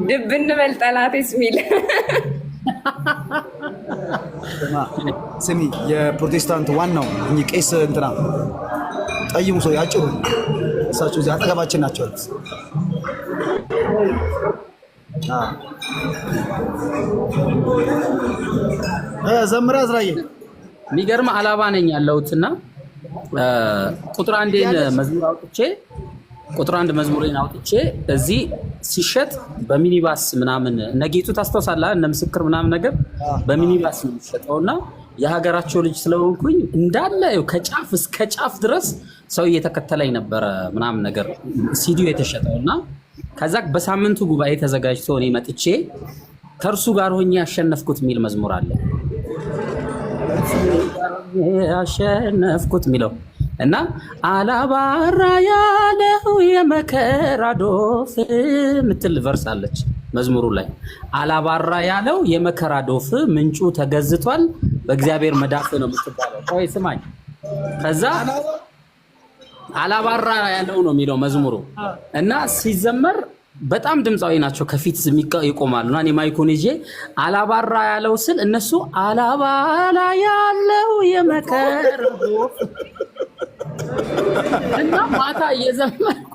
ድብን በል ጠላቴስ የሚል ስሚ፣ የፕሮቴስታንት ዋናው እኚህ ቄስ እንትና ጠይሙ ሰው ያጭሩ፣ እሳቸው እዚህ አጠገባችን ናቸው። ዘምራ ዝራዬ የሚገርም አላባ ነኝ ያለሁትና ቁጥር አንድ መዝሙሬን አውጥቼ እዚህ ሲሸጥ በሚኒባስ ምናምን ነጌቱ ታስታውሳለህ? እነ ምስክር ምናምን ነገር በሚኒባስ ነው የሚሸጠውና የሀገራቸው ልጅ ስለሆንኩኝ እንዳለ ከጫፍ እስከ ጫፍ ድረስ ሰው እየተከተለኝ ነበረ ምናምን ነገር ሲዲዮ የተሸጠውና ከዛ በሳምንቱ ጉባኤ ተዘጋጅቶ እኔ መጥቼ ከእርሱ ጋር ሆኜ ያሸነፍኩት የሚል መዝሙር አለ። ያሸነፍኩት የሚለው እና አላባራ ያለው የመከራ ዶፍ ምትል ቨርስ አለች መዝሙሩ ላይ። አላባራ ያለው የመከራ ዶፍ ምንጩ ተገዝቷል በእግዚአብሔር መዳፍ ነው የምትባለው። ቆይ ስማኝ። ከዛ አላባራ ያለው ነው የሚለው መዝሙሩ እና ሲዘመር በጣም ድምፃዊ ናቸው ከፊት ይቆማሉ እና እኔ ማይኩን ይዤ አላባራ ያለው ስል እነሱ አላባራ ያለው የመከራ ዶፍ እና ማታ እየዘመርኩ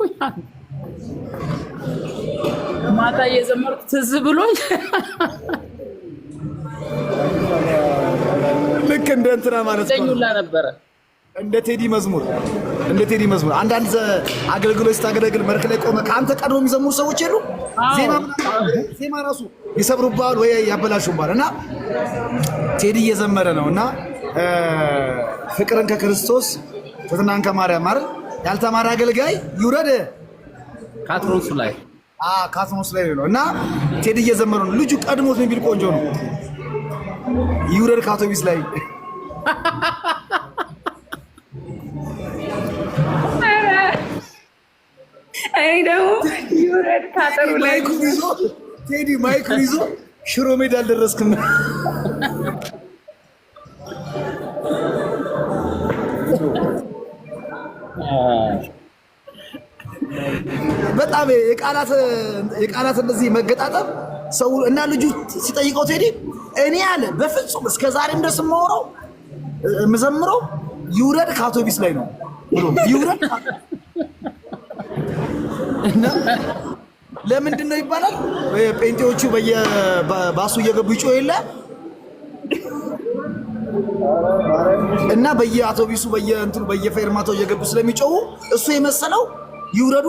ትዝ ብሎኝ ልክ እንደ እንትና ማለት ነበረ እንደ ቴዲ መዝሙር አንዳንድ አገልግሎት ስታገለግል መድረክ ላይ ቆመ ከአንተ ቀድሞ የሚዘምሩ ሰዎች የሉ ዜማ ራሱ ይሰብሩባል ወይ ያበላሹባል። እና ቴዲ እየዘመረ ነው እና ፍቅርን ከክርስቶስ ትሕትናን ከማርያም አይደል ያልተማረ አገልጋይ ይውረድ ካትሮስ ላይ ነው እና ቴዲ እየዘመረ ነው። ልጁ ቀድሞት ነው ቢል ቆንጆ ነው። ይውረድ ከአውቶቢስ ላይ እኔ ደግሞ ይውረድ ካጠሩ ላይ ቴዲ ማይኩን ይዞ ሽሮ ሜዳ አልደረስክም። በጣም የቃላት እንደዚህ መገጣጠም ሰው እና ልጁ ሲጠይቀው ቴዲ እኔ አለ በፍጹም እስከ ዛሬም ድረስ የምዘምረው ይውረድ ከአውቶቢስ ላይ ነው ብሎ ይውረድ እና ለምንድን ነው ይባላል? ጴንጤዎቹ በየባሱ እየገቡ ይጮህ የለ እና በየአውቶቡሱ በየእንትኑ በየፌርማታው እየገቡ ስለሚጮሁ እሱ የመሰለው ይውረዱ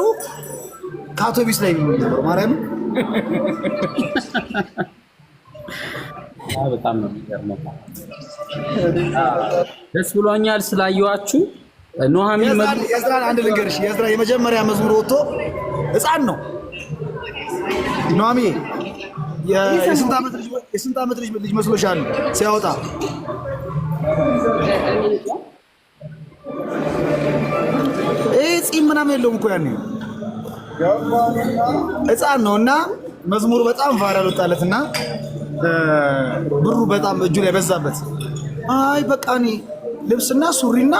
ከአውቶቡስ ላይ ነው ማርያም። በጣም ነው የሚገርመው። ደስ ብሎኛል ስላየኋችሁ። ኑሐሚን የዝራ አንድ ልንገርሽ፣ የዝራ የመጀመሪያ መዝሙር ወጥቶ ሕፃን ነው ኑሐሚን። የስንት ዓመት ልጅ መስሎሻል ሲያወጣ? ጺም ምናምን የለውም እኮ ያኔ ሕፃን ነው። እና መዝሙሩ በጣም ቫይራል ወጣለትና ብሩ በጣም እጁ ላይ በዛበት። አይ በቃ እኔ ልብስና ሱሪና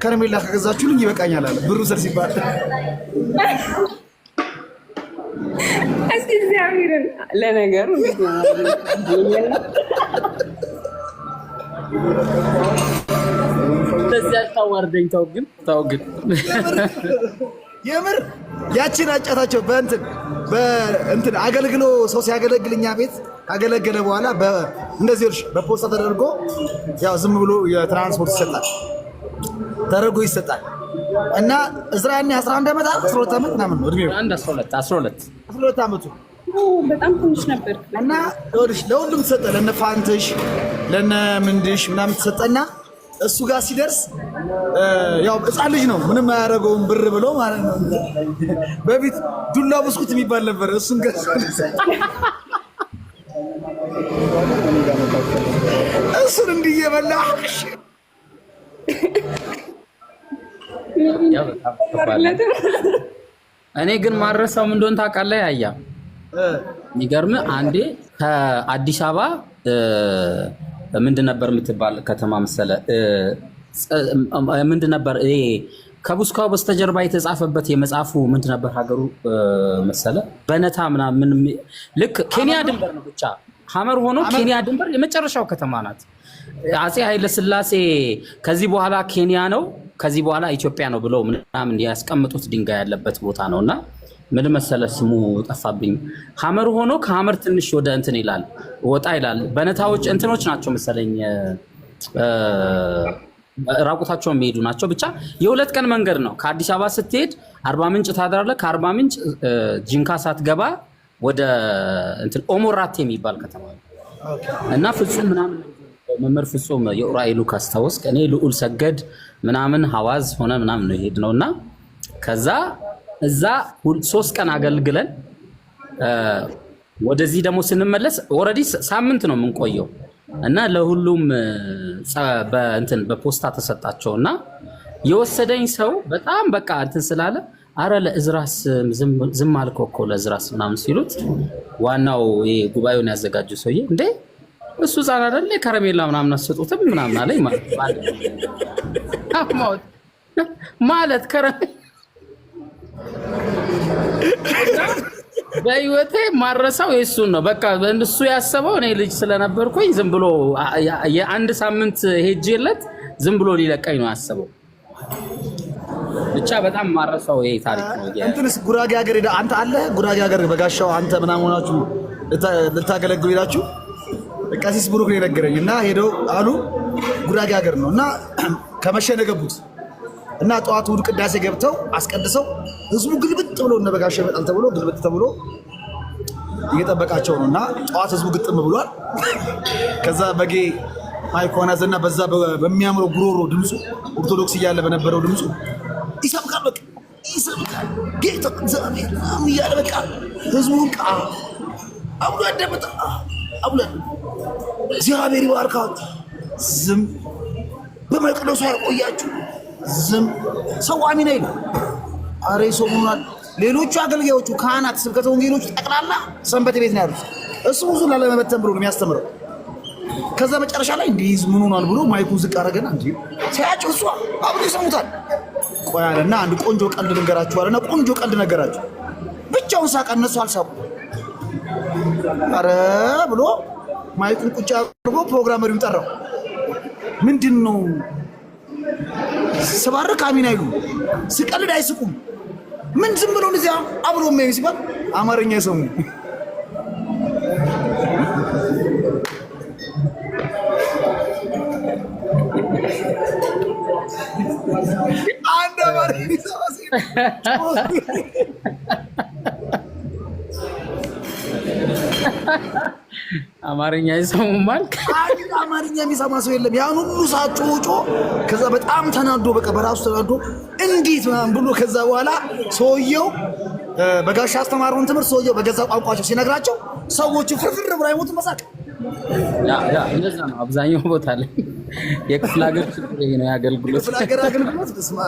ከረሜላ ከገዛችሁልኝ ይበቃኛል አለ። ብሩ ስር ሲባል እስኪ እግዚአብሔርን ለነገሩ እንዴት ነው እንደዚያ ታዋርደኝ። ተው ግን የምር ያቺን አጫታቸው በእንትን አገልግሎ ሰው ሲያገለግልኛ ቤት ካገለገለ በኋላ እንደዚህ በፖስታ ተደርጎ ያው ዝም ብሎ የትራንስፖርት ይሰጣል ተደርጎ ይሰጣል። እና እዝራኔ 11 ዓመት 12 ዓመት ምናምን ነው እድሜው። 12 ዓመቱ በጣም ትንሽ ነበር። እና ለሁሉም ተሰጠ፣ ለነ ፋንትሽ ለነ ምንድሽ ምናምን ተሰጠና እሱ ጋር ሲደርስ ያው ሕፃን ልጅ ነው ምንም አያደርገውም ብር ብሎ ማለት ነው። በፊት ዱላ ብስኩት የሚባል ነበር። እሱን ገ እሱን እንዲህ እየበላ እኔ ግን ማረሳው ምን እንደሆነ ታውቃለህ? ያያ የሚገርምህ አንዴ ከአዲስ አበባ ምንድን ነበር የምትባል ከተማ መሰለ ምንድን ነበር ከቡስካው በስተጀርባ የተጻፈበት የመጽሐፉ ምንድን ነበር ሀገሩ መሰለ በነታ ምናምን ልክ ኬንያ ድንበር ነው። ብቻ ሐመር ሆኖ ኬንያ ድንበር የመጨረሻው ከተማ ናት። አፄ ኃይለ ሥላሴ ከዚህ በኋላ ኬንያ ነው ከዚህ በኋላ ኢትዮጵያ ነው ብለው ምናምን ያስቀምጡት ድንጋይ ያለበት ቦታ ነውና ምን መሰለ ስሙ ጠፋብኝ። ሐመር ሆኖ ከሐመር ትንሽ ወደ እንትን ይላል ወጣ ይላል። በነታዎች እንትኖች ናቸው መሰለኝ ራቁታቸው የሚሄዱ ናቸው። ብቻ የሁለት ቀን መንገድ ነው። ከአዲስ አበባ ስትሄድ አርባ ምንጭ ታድራለህ። ከአርባ ምንጭ ጂንካ ሳትገባ ወደ እንትን ኦሞራቴ የሚባል ከተማ ነው እና ፍጹም ምናምን መምህር ፍጹም የኡራኤሉ ካስታወስክ እኔ ልዑል ሰገድ ምናምን ሐዋዝ ሆነ ምናምን ነው ይሄድ ነውና ከዛ እዛ 3 ቀን አገልግለን ወደዚህ ደግሞ ስንመለስ ኦሬዲ ሳምንት ነው የምንቆየው እና ለሁሉም በእንትን በፖስታ ተሰጣቸውና የወሰደኝ ሰው በጣም በቃ እንትን ስላለ አረ ለእዝራስ ዝም አልከው እኮ ለእዝራስ ምናምን ሲሉት ዋናው ጉባኤውን ያዘጋጀው ሰውዬ እንዴ እሱ ጻና አይደል ከረሜላ ምናምን አሰጡትም ምናምን አለኝ ማለት ከረሜላ በህይወቴ ማረሳው የሱን ነው። በቃ እሱ ያሰበው እኔ ልጅ ስለነበርኩኝ ዝም ብሎ የአንድ ሳምንት ሄጄለት ዝም ብሎ ሊለቀኝ ነው ያሰበው። ብቻ በጣም ማረሳው ይሄ ታሪክ ነው። እንትንስ ጉራጌ ሀገር ሄዳ አንተ አለ ጉራጌ ሀገር በጋሻው አንተ ምናምን ሆናችሁ ልታገለግሉ ሄዳችሁ ቀሲስ ብሩክ ነው የነገረኝ እና ሄደው አሉ ጉራጌ ሀገር ነው እና ከመሸ ነው የገቡት እና ጠዋት ውድ ቅዳሴ ገብተው አስቀድሰው ህዝቡ ግልብጥ ብሎ እነ በጋሻው ይመጣል ተብሎ ግልብጥ ተብሎ እየጠበቃቸው ነውና ጠዋት ህዝቡ ግጥም ብሏል። ከዛ በጌ ማይኮናዝና በዛ በሚያምረው ጉሮሮ ድምጹ ኦርቶዶክስ እያለ በነበረው ድምጹ ይሰብካል። በቃ ይሰብካል ጌታ እግዚአብሔር እያለ በቃ ህዝቡን አብሎ ያደመጣ አብሎ እግዚአብሔር ይባርካችሁ ዝም በመቅደሱ ያቆያችሁ ዝም ሰው አሚን አይደል? አሬ ሶሙናል ሌሎቹ አገልጋዮቹ ካህናት ስብከተ ወንጌሎቹ ጠቅላላ ሰንበት ቤት ነው ያሉት። እሱ ብዙ ላለመበተን ብሎ ነው የሚያስተምረው። ከዛ መጨረሻ ላይ እንዲህ ምን ሆኗል ብሎ ማይኩን ዝቅ አደረገና እንዴ ሲያጭው እሱ አብሮ ይሰሙታል። ቆይ አለና አንድ ቆንጆ ቀልድ ነገራችሁ አለና ቆንጆ ቀልድ ነገራችሁ። ብቻውን ሳቀ፣ እነሱ አልሳቁ። አረ ብሎ ማይኩን ቁጭ አድርጎ ፕሮግራመሩን ጠራው። ምንድነው ሰባረክ አሚን አይሉ ስቀልድ አይስቁም። ምን ዝም ብሎ እንደዚያ አብሮ ምን ሲባል አማርኛ ሰሙ። አንድ አማርኛ የሚሰማ አማርኛ ይሰሙማል። አንድ አማርኛ የሚሰማ ሰው የለም። ያን ሁሉ ሰዓት ጮጮ ከዛ በጣም ተናዶ በቃ በራሱ ተናዶ እንዴት ምናምን ብሎ ከዛ በኋላ ሰውየው በጋሻ አስተማሩን ትምህርት ሰውየው በገዛ ቋንቋቸው ሲነግራቸው ሰዎቹ ፍርፍር ብለው አይሞቱም መሳቅ። እንደዛ ነው አብዛኛው ቦታ ላይ የክፍለ ሀገር ችግር ይሄ ነው። የአገልግሎት ክፍለ ሀገር አገልግሎት በስማ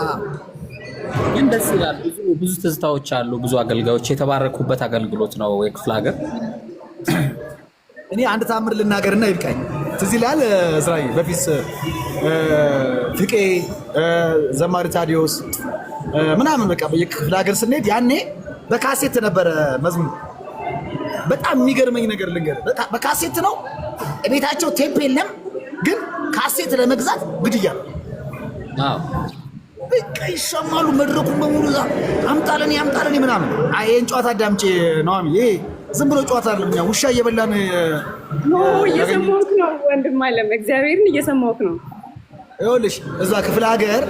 ግን ደስ ይላል። ብዙ ትዝታዎች አሉ። ብዙ አገልጋዮች የተባረኩበት አገልግሎት ነው የክፍለ ሀገር። እኔ አንድ ታምር ልናገርና ይብቃኝ። ትዝ ይላል እስራኤል በፊት ፍቄ ዘማሪ ታዲዮስ ምናምን በቃ በየክፍለ ሀገር ስንሄድ ያኔ በካሴት ነበረ መዝሙር። በጣም የሚገርመኝ ነገር ልንገር፣ በካሴት ነው ቤታቸው ቴፕ የለም፣ ግን ካሴት ለመግዛት ግድያ ነው። በቃ ይሰማሉ መድረኩን በሙሉ እዛ አምጣለኔ ምናምን። ይሄን ጨዋታ አዳምጪ ነው አሚ። ይሄ ዝም ብሎ ጨዋታ አይደለም። እኛ ውሻ እየበላን እየሰማሁት ነው ወንድም አለም፣ እግዚአብሔርን እየሰማሁት ነው። ይኸውልሽ እዛ ክፍለ ሀገር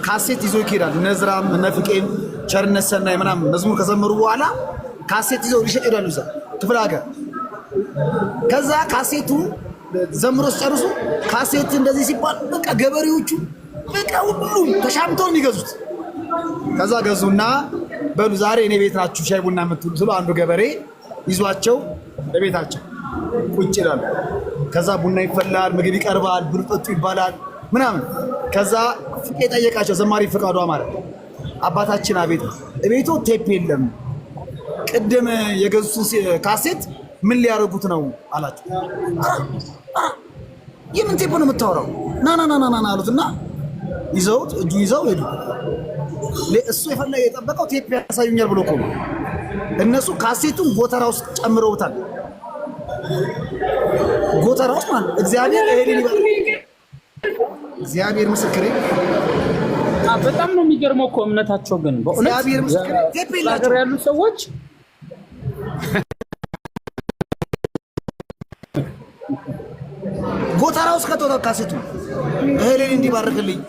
ካሴት ይዞ ይሄዳል። ነዝራም እነ ፍቄም ቸርነት ሰናይ ምናምን መዝሙር ከዘመሩ በኋላ ካሴት ይዘው ሊሸጥ ይሄዳሉ እዛ ክፍለ ሀገር። ከዛ ካሴቱ ዘምሮ ሲጨርሱ ካሴት እንደዚህ ሲባል በቃ ገበሬዎቹ በቃ ሁሉም ተሻምተው የሚገዙት። ከዛ ገዙና በሉ ዛሬ እኔ ቤት ናችሁ ሻይ ቡና የምትሉ ስሉ አንዱ ገበሬ ይዟቸው ለቤታቸው ቁጭ ይላሉ። ከዛ ቡና ይፈላል፣ ምግብ ይቀርባል፣ ብሉ ጠጡ ይባላል ምናምን። ከዛ ፍቄ ጠየቃቸው፣ ዘማሪ ፍቃዷ ማለት አባታችን አቤት እቤቶ ቴፕ የለም፣ ቅድም የገዙት ካሴት ምን ሊያደርጉት ነው አላቸው። የምን ቴፕ ነው የምታወራው? ና አሉትና ይዘውት እጁ ይዘው ሄዱ። እሱ የፈለገ የጠበቀው ቴፕ ያሳዩኛል ብሎ እኮ ነው። እነሱ ካሴቱን ጎተራ ውስጥ ጨምረውታል። ጎተራ ውስጥ ማለት እግዚአብሔር እሄድን ይበል። እግዚአብሔር ምስክሬ በጣም ነው የሚገርመው እኮ እምነታቸው። ግን በእውነት እግዚአብሔር ምስክሬ ቴፕ ሀገር ያሉ ሰዎች ጎተራ ውስጥ ከተወው ካሴቱ እሄድን እንዲባርክልኝ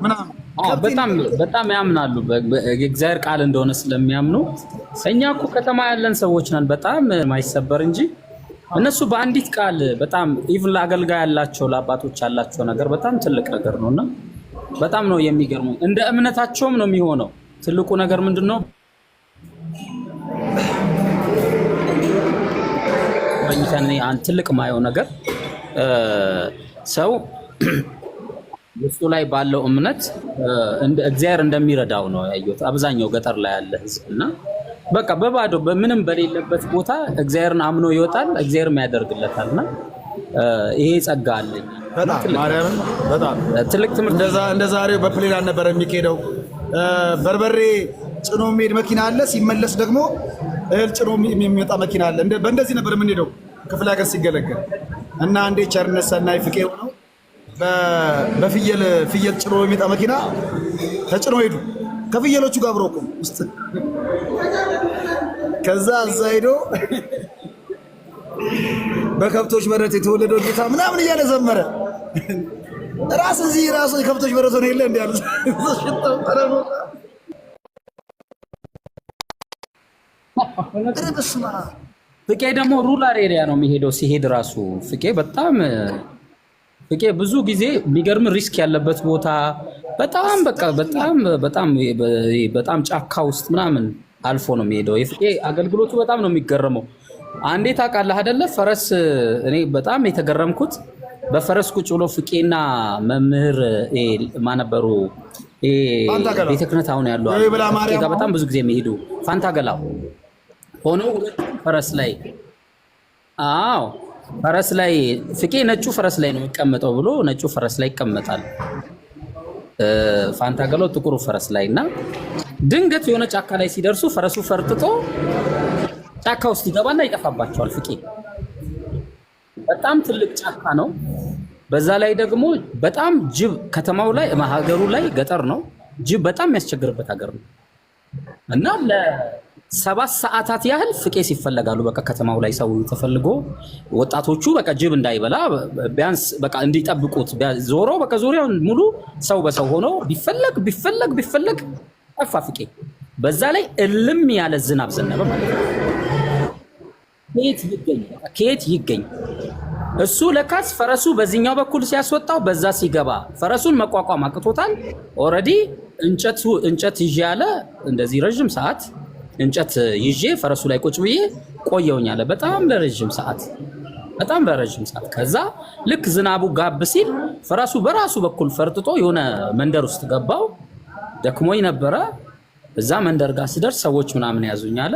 ምናምን በጣም ያምናሉ። የእግዚአብሔር ቃል እንደሆነ ስለሚያምኑ እኛ እኮ ከተማ ያለን ሰዎች ነን በጣም ማይሰበር እንጂ እነሱ በአንዲት ቃል በጣም ኢቭን ለአገልጋይ ያላቸው ለአባቶች ያላቸው ነገር በጣም ትልቅ ነገር ነውና በጣም ነው የሚገርመው። እንደ እምነታቸውም ነው የሚሆነው። ትልቁ ነገር ምንድነው? አንድ ትልቅ ማየው ነገር ሰው ውስጡ ላይ ባለው እምነት እግዚአብሔር እንደሚረዳው ነው ያየሁት። አብዛኛው ገጠር ላይ ያለ ህዝብና በቃ በባዶ በምንም በሌለበት ቦታ እግዚአብሔርን አምኖ ይወጣል፣ እግዚአብሔርም ያደርግለታልና ይሄ ጸጋ አለኝ። በጣም ማርያምን በጣም ትልቅ ትምህርት። እንደ ዛሬው በፕሌን አልነበረ የሚሄደው። በርበሬ ጭኖ የሚሄድ መኪና አለ፣ ሲመለስ ደግሞ እህል ጭኖ የሚመጣ መኪና አለ። በእንደዚህ ነበር የምንሄደው ክፍለ ሀገር ሲገለገል እና አንዴ ቸርነት ሰናይ ፍቄ ሆነው በፍየል ጭኖ የሚመጣ መኪና ተጭኖ ሄዱ። ከፍየሎቹ ጋር አብረው ቆሙ ውስጥ። ከዛ እዛ ሄዶ በከብቶች በረት የተወለደው ጌታ ምናምን እያለ ዘመረ። ራስ እዚህ ራሱ የከብቶች በረት ሆነ የለ እንዲ ያሉ ፍቄ ደግሞ ሩላር ኤሪያ ነው የሚሄደው። ሲሄድ ራሱ ፍቄ ብዙ ጊዜ የሚገርም ሪስክ ያለበት ቦታ በጣም በቃ በጣም ጫካ ውስጥ ምናምን አልፎ ነው የሚሄደው። የፍቄ አገልግሎቱ በጣም ነው የሚገርመው። አንዴ ታውቃለህ አይደለ? ፈረስ እኔ በጣም የተገረምኩት በፈረስ ቁጭ ብሎ ፍቄና መምህር ማነበሩ ቤተ ክህነት አሁን ያለው ፍቄ ጋር በጣም ብዙ ጊዜ የሚሄዱ ፋንታ ገላው ሆነው ፈረስ ላይ ፈረስ ላይ ፍቄ ነጩ ፈረስ ላይ ነው የሚቀመጠው ብሎ ነጩ ፈረስ ላይ ይቀመጣል። ፋንታ ገላው ጥቁሩ ፈረስ ላይ እና ድንገት የሆነ ጫካ ላይ ሲደርሱ ፈረሱ ፈርጥጦ ጫካ ውስጥ ይገባና ይጠፋባቸዋል። ፍቄ በጣም ትልቅ ጫካ ነው። በዛ ላይ ደግሞ በጣም ጅብ ከተማው ላይ ሀገሩ ላይ ገጠር ነው። ጅብ በጣም የሚያስቸግርበት ሀገር ነው እና 7 ሰዓታት ያህል ፍቄስ ይፈለጋሉ። በቃ ከተማው ላይ ሰው ተፈልጎ ወጣቶቹ በቃ ጅብ እንዳይበላ ቢያንስ በቃ እንዲጠብቁት ዞሮ በቃ ዙሪያውን ሙሉ ሰው በሰው ሆኖ ቢፈለግ ጠፋ ፍቄ። በዛ ላይ እልም ያለ ዝናብ ዘነበ ማለት ነው። ከየት ይገኝ እሱ ለካስ ፈረሱ በዚህኛው በኩል ሲያስወጣው በዛ ሲገባ ፈረሱን መቋቋም አቅቶታል። ኦልሬዲ እንጨት ይዤ ያለ እንደዚህ ረጅም ሰዓት እንጨት ይዤ ፈረሱ ላይ ቁጭ ብዬ ቆየውኝ አለ በጣም ለረጅም ሰዓት። ከዛ ልክ ዝናቡ ጋብ ሲል ፈረሱ በራሱ በኩል ፈርጥጦ የሆነ መንደር ውስጥ ገባው። ደክሞኝ ነበረ። እዛ መንደር ጋር ስደርስ ሰዎች ምናምን ያዙኝ አለ።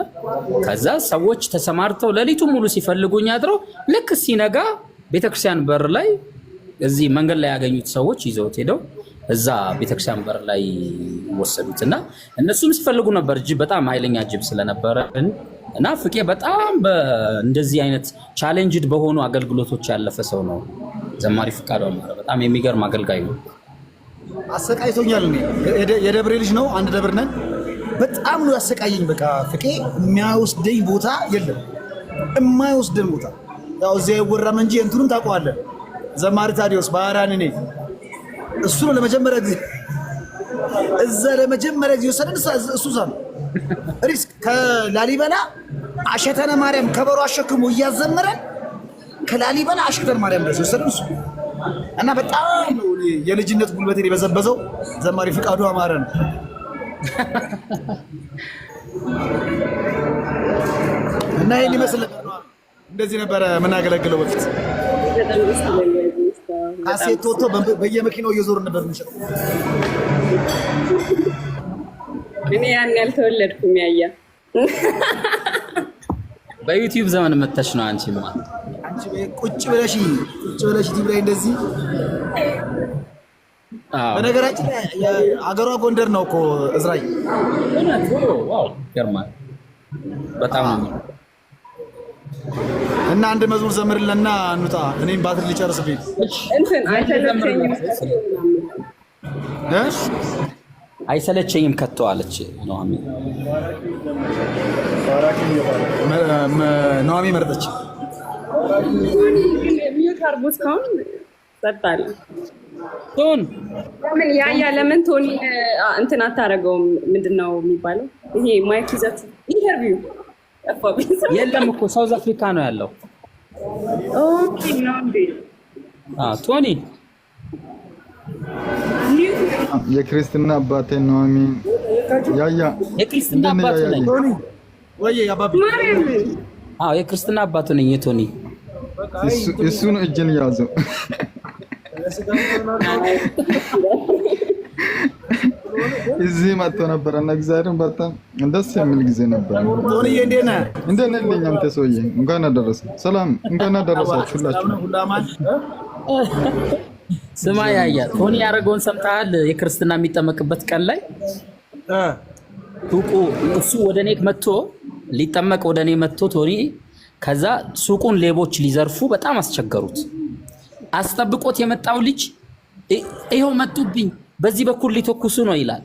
ከዛ ሰዎች ተሰማርተው ሌሊቱን ሙሉ ሲፈልጉኝ አድረው ልክ ሲነጋ ቤተክርስቲያን በር ላይ እዚህ መንገድ ላይ ያገኙት ሰዎች ይዘውት ሄደው እዛ ቤተክርስቲያን በር ላይ ወሰዱትና እነሱም ሲፈልጉ ነበር። ጅብ በጣም ኃይለኛ ጅብ ስለነበረ እና ፍቄ በጣም እንደዚህ አይነት ቻሌንጅድ በሆኑ አገልግሎቶች ያለፈ ሰው ነው። ዘማሪ ፍቃዱ አማረ በጣም የሚገርም አገልጋይ ነው። አሰቃይቶኛል። የደብሬ ልጅ ነው፣ አንድ ደብር ነን። በጣም ነው ያሰቃየኝ። በቃ ፍቄ የሚያወስደኝ ቦታ የለም፣ የማይወስደን ቦታ ያው እዚያ ይወራም እንጂ እንትኑን ታውቀዋለህ። ዘማሪ ታዲዮስ ባህራን እኔ እሱ ነው ለመጀመሪያ ጊዜ ወሰደን። እሱ ዛም ሪስክ ከላሊበላ አሸተነ ማርያም ከበሮ አሸክሞ እያዘመረን ከላሊበላ አሸተነ ማርያም ድረስ ወሰደን እሱ እና በጣም ነው የልጅነት ጉልበቴን የበዘበዘው ዘማሪ ፍቃዱ አማረ ነው። እና ይሄን ይመስል እንደዚህ ነበረ የምናገለግለው በፊት። ካሴት ወጥቶ በየመኪናው እየዞርን ነበር የምንሸጠው። እኔ ያን ያልተወለድኩም ያያ በዩቲዩብ ዘመን መተሽ ነው አንቺማ። አንቺ ቁጭ ብለሽ ቲቪ ላይ እንደዚህ በነገራችን አገሯ ጎንደር ነው እኮ እዝራይ። ዋው ገርማ በጣም ነው። እና አንድ መዝሙር ዘምርልንና እንውጣ። እኔም ባትሪ ልጨርስብኝ። አይሰለቸኝም ከቶ አለች ኑሃሚ መረጠች። ለምን ቶኒ እንትን አታደርገውም? ምንድን ነው የሚባለው ይሄ ማይክ ይዘት ኢንተርቪው የለም እኮ ሳውዝ አፍሪካ ነው ያለው። ኦኬ ነው እንዴ? ቶኒ የክርስትና አባቴ ኑሃሚ ያያ የክርስትና አባቱ ነኝ። ቶኒ ወይ አባቢ የክርስትና አባቱ ነኝ። የቶኒ እሱ ነው እጅን ያዘው። እዚህ መጥቶ ነበር እና እግዚአብሔርን በጣም ደስ የሚል ጊዜ ነበር። ቶኒ እንዴት ነህ? እንደት ነህ? አንተ ሰውዬ እንኳን አደረሰ። ሰላም እንኳን አደረሳችሁ ሁላችሁ። ስማ ያያ ቶኒ ያደረገውን ሰምተሃል? የክርስትና የሚጠመቅበት ቀን ላይ ሱቁ እሱ ወደኔ መጥቶ ሊጠመቅ ወደኔ መጥቶ ቶኒ ከዛ ሱቁን ሌቦች ሊዘርፉ በጣም አስቸገሩት። አስጠብቆት የመጣው ልጅ ይሄው መጡብኝ በዚህ በኩል ሊተኩሱ ነው ይላል።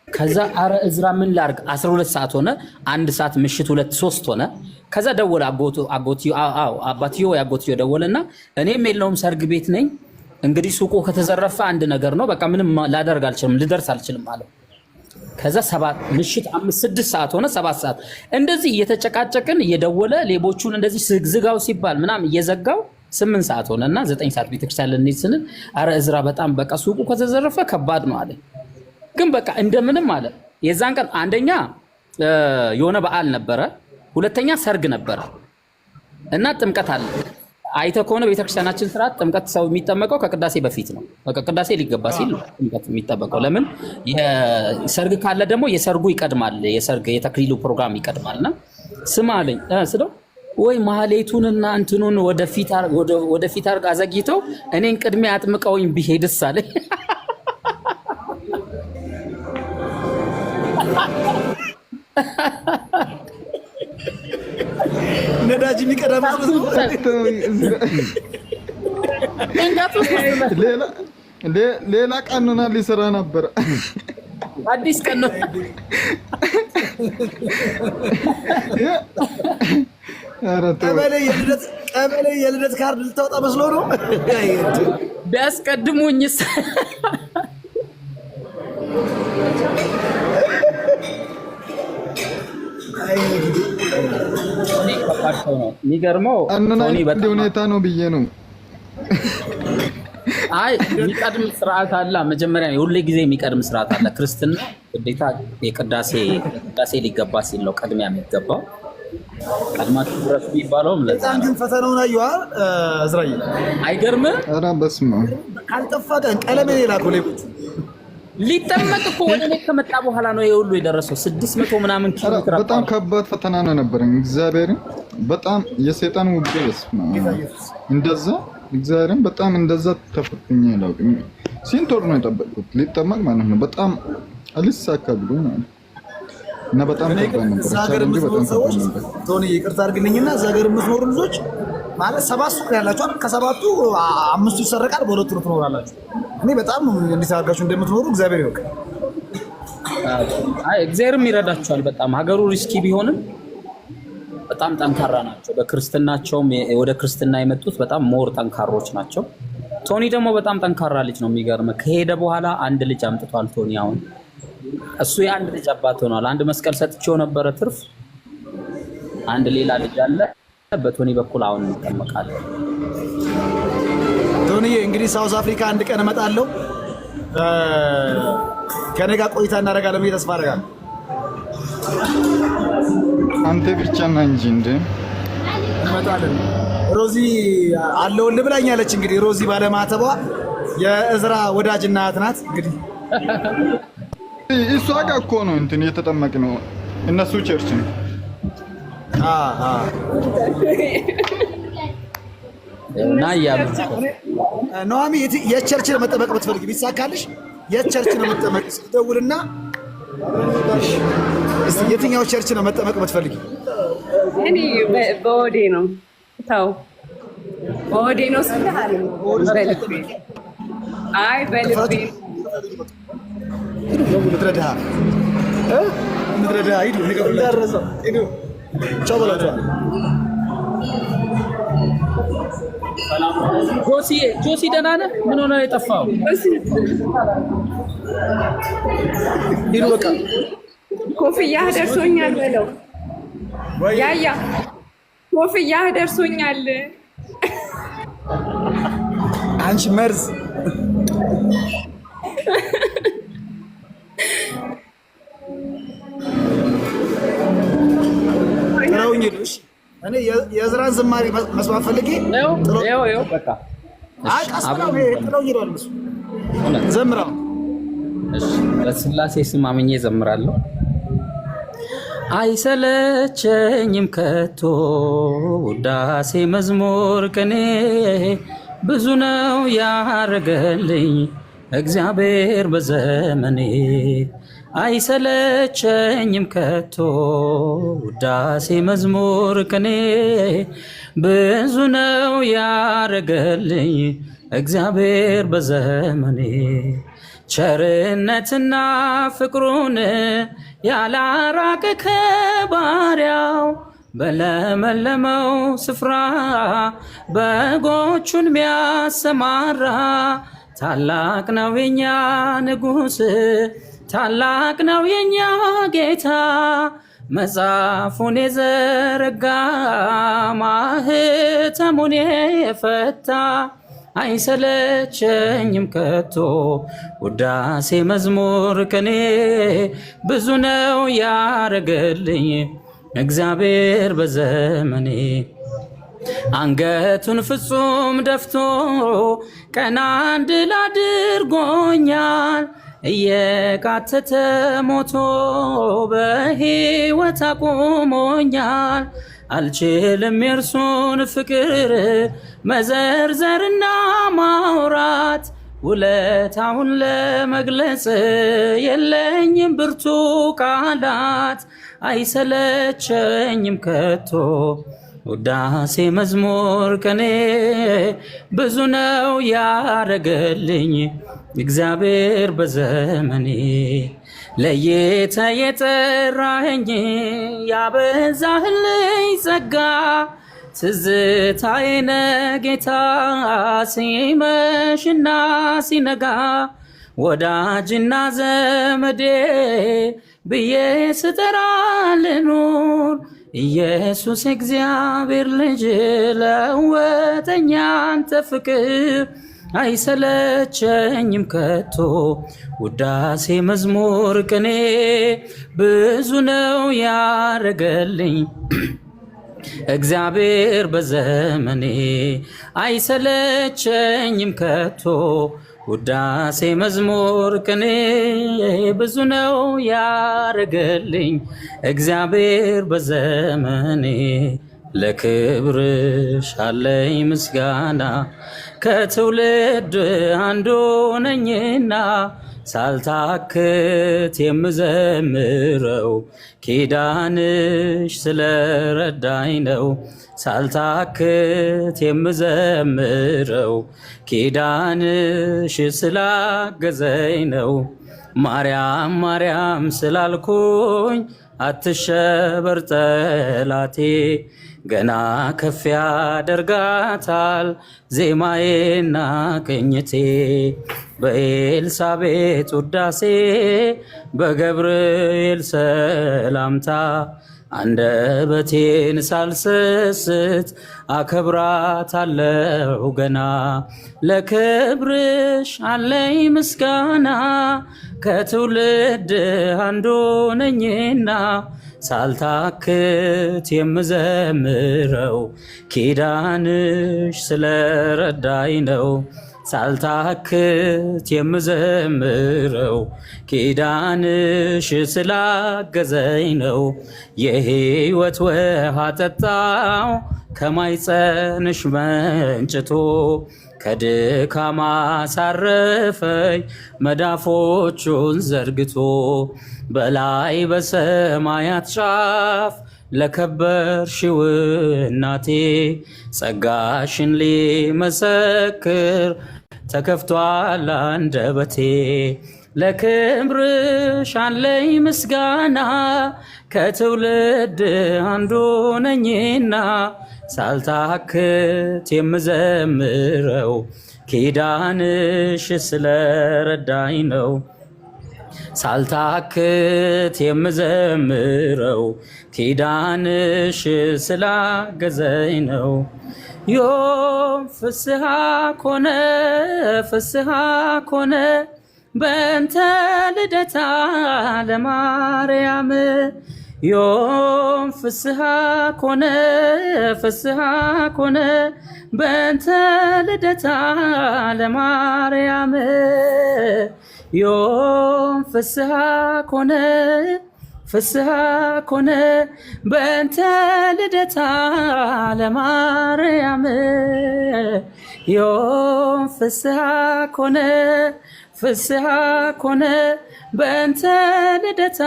ከዛ አረ እዝራ ምን ላርግ? 12 ሰዓት ሆነ፣ 1 ሰዓት ምሽት 2 3 ሆነ። ከዛ ደወለ አባትዮ ያጎትዮ ደወለና እኔም የለውም ሰርግ ቤት ነኝ እንግዲህ ሱቁ ከተዘረፈ አንድ ነገር ነው በቃ ምንም ላደርግ አልችልም ልደርስ አልችልም አለው። ከዛ ምሽት 5 6 ሰዓት ሆነ 7 ሰዓት እንደዚህ እየተጨቃጨቅን እየደወለ ሌቦቹን እንደዚህ ዝጋው ሲባል ምናምን እየዘጋው 8 ሰዓት ሆነና 9 ሰዓት ቤተክርስቲያን ልንሄድ ስንል አረ እዝራ በጣም በቃ ሱቁ ከተዘረፈ ከባድ ነው አለ። ግን በቃ እንደምንም አለ። የዛን ቀን አንደኛ የሆነ በዓል ነበረ፣ ሁለተኛ ሰርግ ነበረ እና ጥምቀት አለ። አይተ ከሆነ ቤተክርስቲያናችን ስርዓት ጥምቀት ሰው የሚጠመቀው ከቅዳሴ በፊት ነው። በቃ ቅዳሴ ሊገባ ሲል ጥምቀት የሚጠመቀው ለምን? የሰርግ ካለ ደግሞ የሰርጉ ይቀድማል፣ የሰርግ የተክሊሉ ፕሮግራም ይቀድማልና ስማ አለኝ ስለው ወይ ማህሌቱንና እንትኑን ወደፊት አርጋ አዘግይተው እኔን ቅድሚያ አጥምቀውኝ ቢሄድስ አለኝ። ነዳጅ የሚቀዳም ሌላ ቀኑና ሊሰራ ነበር። አዲስ ቀን ነው። ቀበሌ የልደት ካርድ ልታወጣ መስሎ ነው ቢያስቀድሙኝስ። የሚገርመው ሁኔታ ነው ብዬ ነው። አይ የሚቀድም ስርዓት አለ። መጀመሪያ ሁሌ ጊዜ የሚቀድም ስርዓት አለ። ክርስትና ግዴታ የቅዳሴ ሊገባ ሲል ነው ቅድሚያ የሚገባው። ቀድማችሁ ድረስ የሚባለውም ለዛ ነው። ግን ፈተናውን አየዋ እዝራዬ አይገርምም? ኧረ በስመ አብ ካልጠፋ ቀለም የላከው ሌቦች ሊጠመቅ እኮ ወደ እኔ ከመጣ በኋላ ነው የሁሉ የደረሰው። 600 ምናምን ኪሎ ሜትር በጣም ከባድ ፈተና ነው ነበረኝ። እግዚአብሔርን በጣም የሰይጣን ውጊያ በስመ አብ እንደዛ እግዚአብሔርን በጣም እንደዛ ተፈትኜ አላውቅም። ስንት ወር ነው የጠበቅኩት ሊጠመቅ ማለት ነው። በጣም አልሳካ ብሎ ማለት እና በጣም ከባድ ነበር። ቻሌንጅ በጣም ከባድ ነበር። ቶኒ ይቅርታ አድርግልኝና እዛ ሀገር የምትኖሩ ልጆች ማለት 7 ሱቅ ያላችሁ ከ7ቱ 5ቱ ይሰረቃል፣ በ2ቱ ትኖራላችሁ። እኔ በጣም እንዴት አድርጋችሁ እንደምትኖሩ እግዚአብሔር ይወቅ። አይ እግዚአብሔርም ይረዳችኋል። በጣም ሀገሩ ሪስኪ ቢሆንም በጣም ጠንካራ ናቸው። በክርስትናቸውም ወደ ክርስትና የመጡት በጣም ሞር ጠንካሮች ናቸው። ቶኒ ደግሞ በጣም ጠንካራ ልጅ ነው። የሚገርም ከሄደ በኋላ አንድ ልጅ አምጥቷል ቶኒ። አሁን እሱ የአንድ ልጅ አባት ሆኗል። አንድ መስቀል ሰጥቼው ነበረ ትርፍ። አንድ ሌላ ልጅ አለ በቶኒ በኩል አሁን እንጠመቃለን። ቶኒ እንግዲህ ሳውዝ አፍሪካ አንድ ቀን እመጣለሁ። ከኔ ጋር ቆይታ እናደርጋለን ብዬ ተስፋ አደርጋለሁ። አንተ ብቻ ነህ እንጂ እንደ እንመጣለን። ሮዚ አለውልህ ብላኛለች። እንግዲህ ሮዚ ባለማተቧ የእዝራ ወዳጅና እህት ናት። እንግዲህ እሷ ጋር እኮ ነው እንትን የተጠመቅነው እነሱ ቸርች ነው። ኖአሚ የቸርች ነው መጠመቅ የምትፈልጊ ቢሳካልሽ የቸርች ነው መጠመቅ ስትደውልና የትኛው ቸርች ነው መጠመቅ የምትፈልጊ? እኔ በወዴ ነው ታው በወዴ ነው ስለሃል በልቤ አይ በልቤ ምትረዳ ሂዱ ንገሩላቸው። ሂዱ ቻው በላቸዋል። ጆሲ ደህና ነህ? ምን ሆነ የጠፋው? ሂዱ በቃ ኮፍያህ ደርሶኛል በለው። ያያ ኮፍያህ ደርሶኛል። አንቺ መርዝ ነውኝልሽ። እኔ የእዝራን ዝማሬ መስማት ፈልጌ በቃ ዘምራው። በስላሴ ስም አምኜ ዘምራለሁ። አይሰለቸኝም ከቶ ውዳሴ መዝሙር ቅኔ ብዙ ነው ያረገልኝ እግዚአብሔር በዘመኔ። አይሰለቸኝም ከቶ ውዳሴ መዝሙር ቅኔ ብዙ ነው ያረገልኝ እግዚአብሔር በዘመኔ። ቸርነትና ፍቅሩን ያላራቀ ከባሪያው በለመለመው ስፍራ በጎቹን ሚያሰማራ ታላቅ ነው የኛ ንጉሥ፣ ታላቅ ነው የኛ ጌታ። መጽሐፉን የዘረጋ ማህተሙን የፈታ አይሰለቸኝም ከቶ ውዳሴ መዝሙር ቅኔ ብዙ ነው ያረገልኝ እግዚአብሔር በዘመኔ። አንገቱን ፍጹም ደፍቶ ቀና እንድል አድርጎኛል። እየቃተተ ሞቶ በሕይወት አቁሞኛል። አልችልም የእርሱን ፍቅር መዘርዘርና ማውራት፣ ውለታውን ለመግለጽ የለኝም ብርቱ ቃላት። አይሰለቸኝም ከቶ ውዳሴ መዝሙር ቅኔ ብዙ ነው ያረገልኝ እግዚአብሔር በዘመኔ ለየተ የጠራኸኝ ያበዛህልኝ ጸጋ ትዝታዬ ጌታ ሲመሽና ሲነጋ ወዳጅና ዘመዴ ብዬ ስጠራ ልኑር ኢየሱስ እግዚአብሔር ልጅ ለወጠኝ አንተ ፍቅር አይሰለቸኝም ከቶ ውዳሴ መዝሙር ቅኔ ብዙ ነው ያረገልኝ እግዚአብሔር በዘመኔ አይሰለቸኝም ከቶ ውዳሴ መዝሙር ቅኔ ብዙ ነው ያረገልኝ እግዚአብሔር በዘመኔ ለክብርሽ አለኝ ምስጋና ከትውልድ አንዱ ነኝና ሳልታክት የምዘምረው ኪዳንሽ ስለረዳኝ ነው ሳልታክት የምዘምረው ኪዳንሽ ስላገዘኝ ነው ማርያም ማርያም ስላልኩኝ አትሸበር ጠላቴ ገና ከፍ ያደርጋታል ዜማዬና ቅኝቴ በኤልሳቤጥ ውዳሴ በገብርኤል ሰላምታ አንደበቴን ሳልሰስት አከብራታለሁ ገና ለክብርሽ አለኝ ምስጋና ከትውልድ አንዱ ነኝና ሳልታክት የምዘምረው ኪዳንሽ ስለረዳኝ ነው ሳልታክት የምዘምረው ኪዳንሽ ስላገዘኝ ነው የሕይወት ውሃ ጠጣው ከማይፀንሽ መንጭቶ ከድካማ ሳረፈኝ መዳፎቹን ዘርግቶ በላይ በሰማያት ጫፍ ለከበርሽው እናቴ ጸጋሽን ሊመሰክር ተከፍቷል አንደበቴ ለክብርሽ አለኝ ምስጋና ከትውልድ አንዱ ነኝና ሳልታክት የምዘምረው ኪዳንሽ ስለረዳኝ ነው ሳልታክት የምዘምረው ኪዳንሽ ስላገዘኝ ነው ዮም ፍስሐ ኮነ በእንተ ልደታ ለማርያም ዮም ፍስሐ ኮነ በእንተ ልደታ ለማርያም ዮም ፍስሐ ኮነ በእንተ ልደታ ለማርያም ዮም ፍስሐ ኮነ በእንተ ልደታ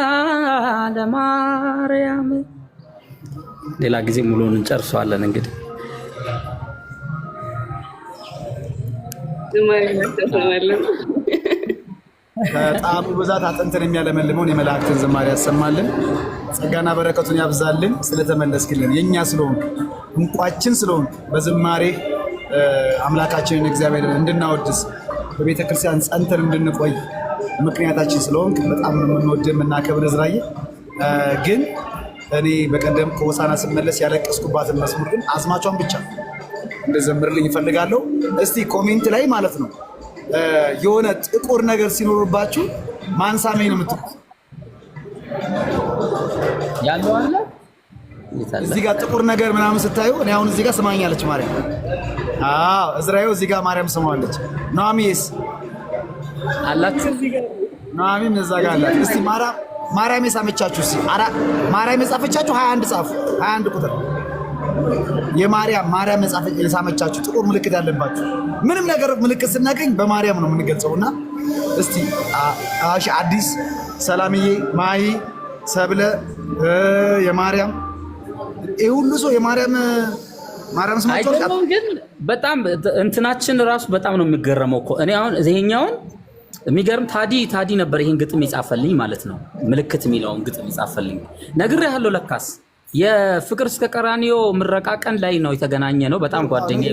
ለማርያም። ሌላ ጊዜ ሙሉውን እንጨርሰዋለን። እንግዲህ ከጣዕሙ ብዛት አጥንትን የሚያለመልመውን የመላእክትን ዝማሬ ያሰማልን፣ ጸጋና በረከቱን ያብዛልን። ስለተመለስክልን የእኛ ስለሆንክ እንቋችን ስለሆንክ በዝማሬ አምላካችንን እግዚአብሔርን እንድናወድስ በቤተ ክርስቲያን ጸንተን እንድንቆይ ምክንያታችን ስለሆንክ በጣም የምንወድህ የምናከብር እዝራዬ። ግን እኔ በቀደም ከሆሳና ስመለስ ያለቀስኩባትን መስሙር ግን አዝማቿን ብቻ እንደዘምርልኝ ይፈልጋለሁ። እስቲ ኮሜንት ላይ ማለት ነው የሆነ ጥቁር ነገር ሲኖርባችሁ ማንሳሜ ነው የምትሉት ያለው አለ እዚህ ጋር ጥቁር ነገር ምናምን ስታዩ እኔ አሁን እዚህ ጋር ስማኛለች ማርያም። አዎ እዝራዬው እዚህ ጋር ማርያም ስማዋለች። ኑሐሚንስ አላችሁ ኑሐሚን እዛ ጋር አላት። እስቲ ማርያም የሳመቻችሁ እስቲ ማርያም የጻፈቻችሁ 21 ጻፉ። 21 ቁጥር የማርያም የሳመቻችሁ ጥቁር ምልክት ያለባችሁ ምንም ነገር ምልክት ስናገኝ በማርያም ነው የምንገልጸውና እስቲ አዲስ ሰላምዬ ማሂ ሰብለ የማርያም ይሄ ሁሉ ሰው የማርያም ስማቸው ግን በጣም እንትናችን ራሱ በጣም ነው የሚገረመው እኮ እኔ አሁን ይሄኛውን የሚገርም ታዲ ነበር ይሄን ግጥም የጻፈልኝ ማለት ነው። ምልክት የሚለውን ግጥም የጻፈልኝ ነግሬሃለሁ። ለካስ የፍቅር እስከ ቀራኒዮ ምረቃ ቀን ላይ ነው የተገናኘ ነው። በጣም ጓደኛዬ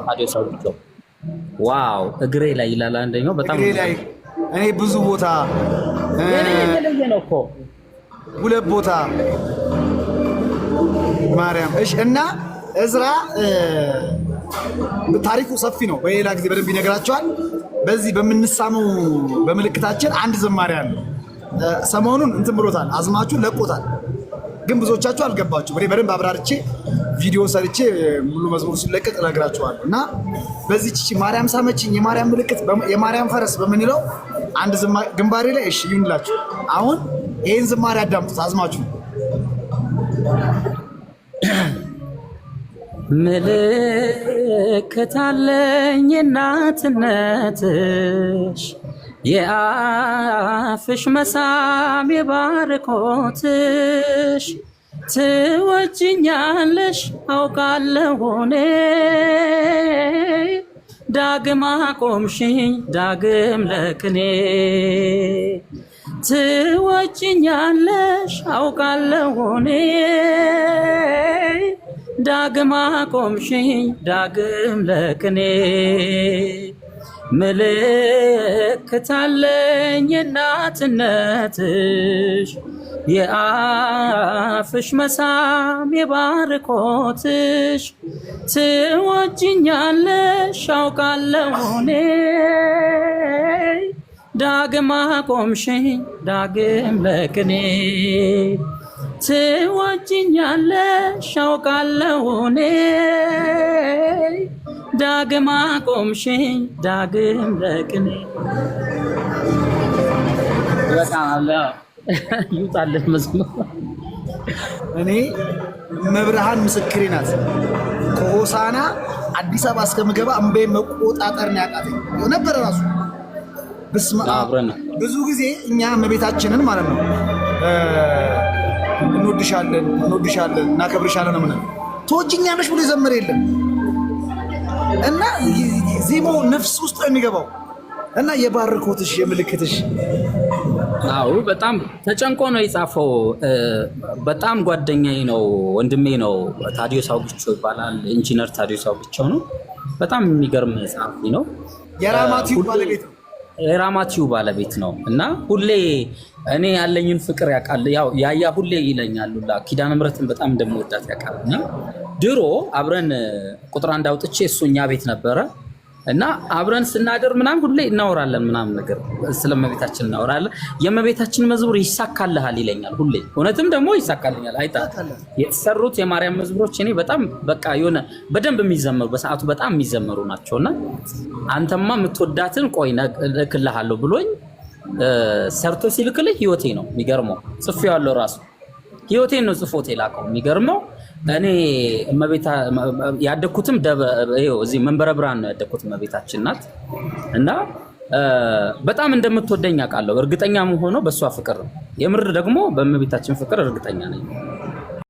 ታዲዮስ አውግቸው። ዋው እግሬ ላይ ይላል አንደኛው። በጣም እግሬ ላይ እኔ ብዙ ቦታ የተለየ ነው እኮ 2 ቦታ ማርያም። እሺ እና እዝራ ታሪኩ ሰፊ ነው። በሌላ ጊዜ በደንብ ይነግራቸዋል። በዚህ በምንሳመው በምልክታችን አንድ ዝማሬ አለ። ሰሞኑን እንትን ብሎታል፣ አዝማቹን ለቆታል። ግን ብዙዎቻችሁ አልገባችሁ። እኔ በደንብ አብራርቼ ቪዲዮ ሰርቼ ሙሉ መዝሙር ሲለቀቅ እነግራችኋለሁ። እና በዚህ ማርያም ሳመችኝ የማርያም ምልክት የማርያም ፈረስ በምንለው አንድ ግንባሬ ላይ እሺ ይሁንላችሁ። አሁን ይሄን ዝማሬ አዳምጡት አዝማችሁ። ምልክት አለኝ እናትነትሽ የአፍሽ መሳም የባርኮትሽ ትወጂኛለሽ አውቃለሁ እኔ ዳግም አቆምሽኝ ዳግም ለቅኔ ትወጂኛለሽ አውቃለሁ እኔ ዳግም አቆምሽኝ ዳግም ለቅኔ ምልክት አለኝ እናትነትሽ የአፍሽ መሳም የባርኮትሽ ትወጂኛለሽ አውቃለሁ እኔ ዳግም አቆምሽኝ ዳግም ለቅኔ ትወጂኛለሽ አውቃለሁ እኔ ዳግም አቆምሽኝ ዳግም ለቅኔ። በቃ ይውጣልህ መዝሙር። እኔ መብርሃን ምስክሬ ናት። ከሆሳና አዲስ አበባ እስከምገባ እምባዬ መቆጣጠር ነው ያቃተኝ ነበር ራሱ። በስመ አብ ብዙ ጊዜ እኛ እመቤታችንን ማለት ነው እንወድሻለን እናከብርሻለን ነው ምናምን ትወጂኛለሽ ብሎ የዘመረ የለም። እና ዜማው ነፍስ ውስጥ ነው የሚገባው። እና የባርኮትሽ የምልክትሽ አዎ በጣም ተጨንቆ ነው የጻፈው። በጣም ጓደኛዬ ነው ወንድሜ ነው። ታዲዮስ አውግቸው ይባላል። ኢንጂነር ታዲዮስ አውግቸው ነው። በጣም የሚገርም ጻፊ ነው። የራማቲው ባለቤት ነው። እና ሁሌ እኔ ያለኝን ፍቅር ያውቃል። ያው ያያ ሁሌ ይለኛል ሁላ ኪዳነ ምሕረትን በጣም እንደምወዳት ያውቃል። እና ድሮ አብረን ቁጥር 1 አውጥቼ እሱ እኛ ቤት ነበረ እና አብረን ስናደር ምናምን ሁሌ እናወራለን ምናምን ነገር ስለመቤታችን እናወራለን። የመቤታችን መዝሙር ይሳካልሃል ይለኛል ሁሌ። እውነትም ደግሞ ይሳካልኛል። አይታ የተሰሩት የማርያም መዝሙሮች እኔ በጣም በቃ የሆነ በደንብ የሚዘመሩ በሰዓቱ በጣም የሚዘመሩ ናቸውና አንተማ የምትወዳትን ቆይ እልክልሃለሁ ብሎኝ ሰርቶ ሲልክልህ ህይወቴ ነው የሚገርመው። ጽፌዋለሁ ራሱ ህይወቴን ነው ጽፎት የላከው የሚገርመው። እኔ እመቤታ ያደኩትም እዚህ መንበረ ብርሃን ነው ያደኩት። እመቤታችን ናት እና በጣም እንደምትወደኝ አውቃለሁ። እርግጠኛም ሆኖ በእሷ ፍቅር የምር ደግሞ በእመቤታችን ፍቅር እርግጠኛ ነኝ።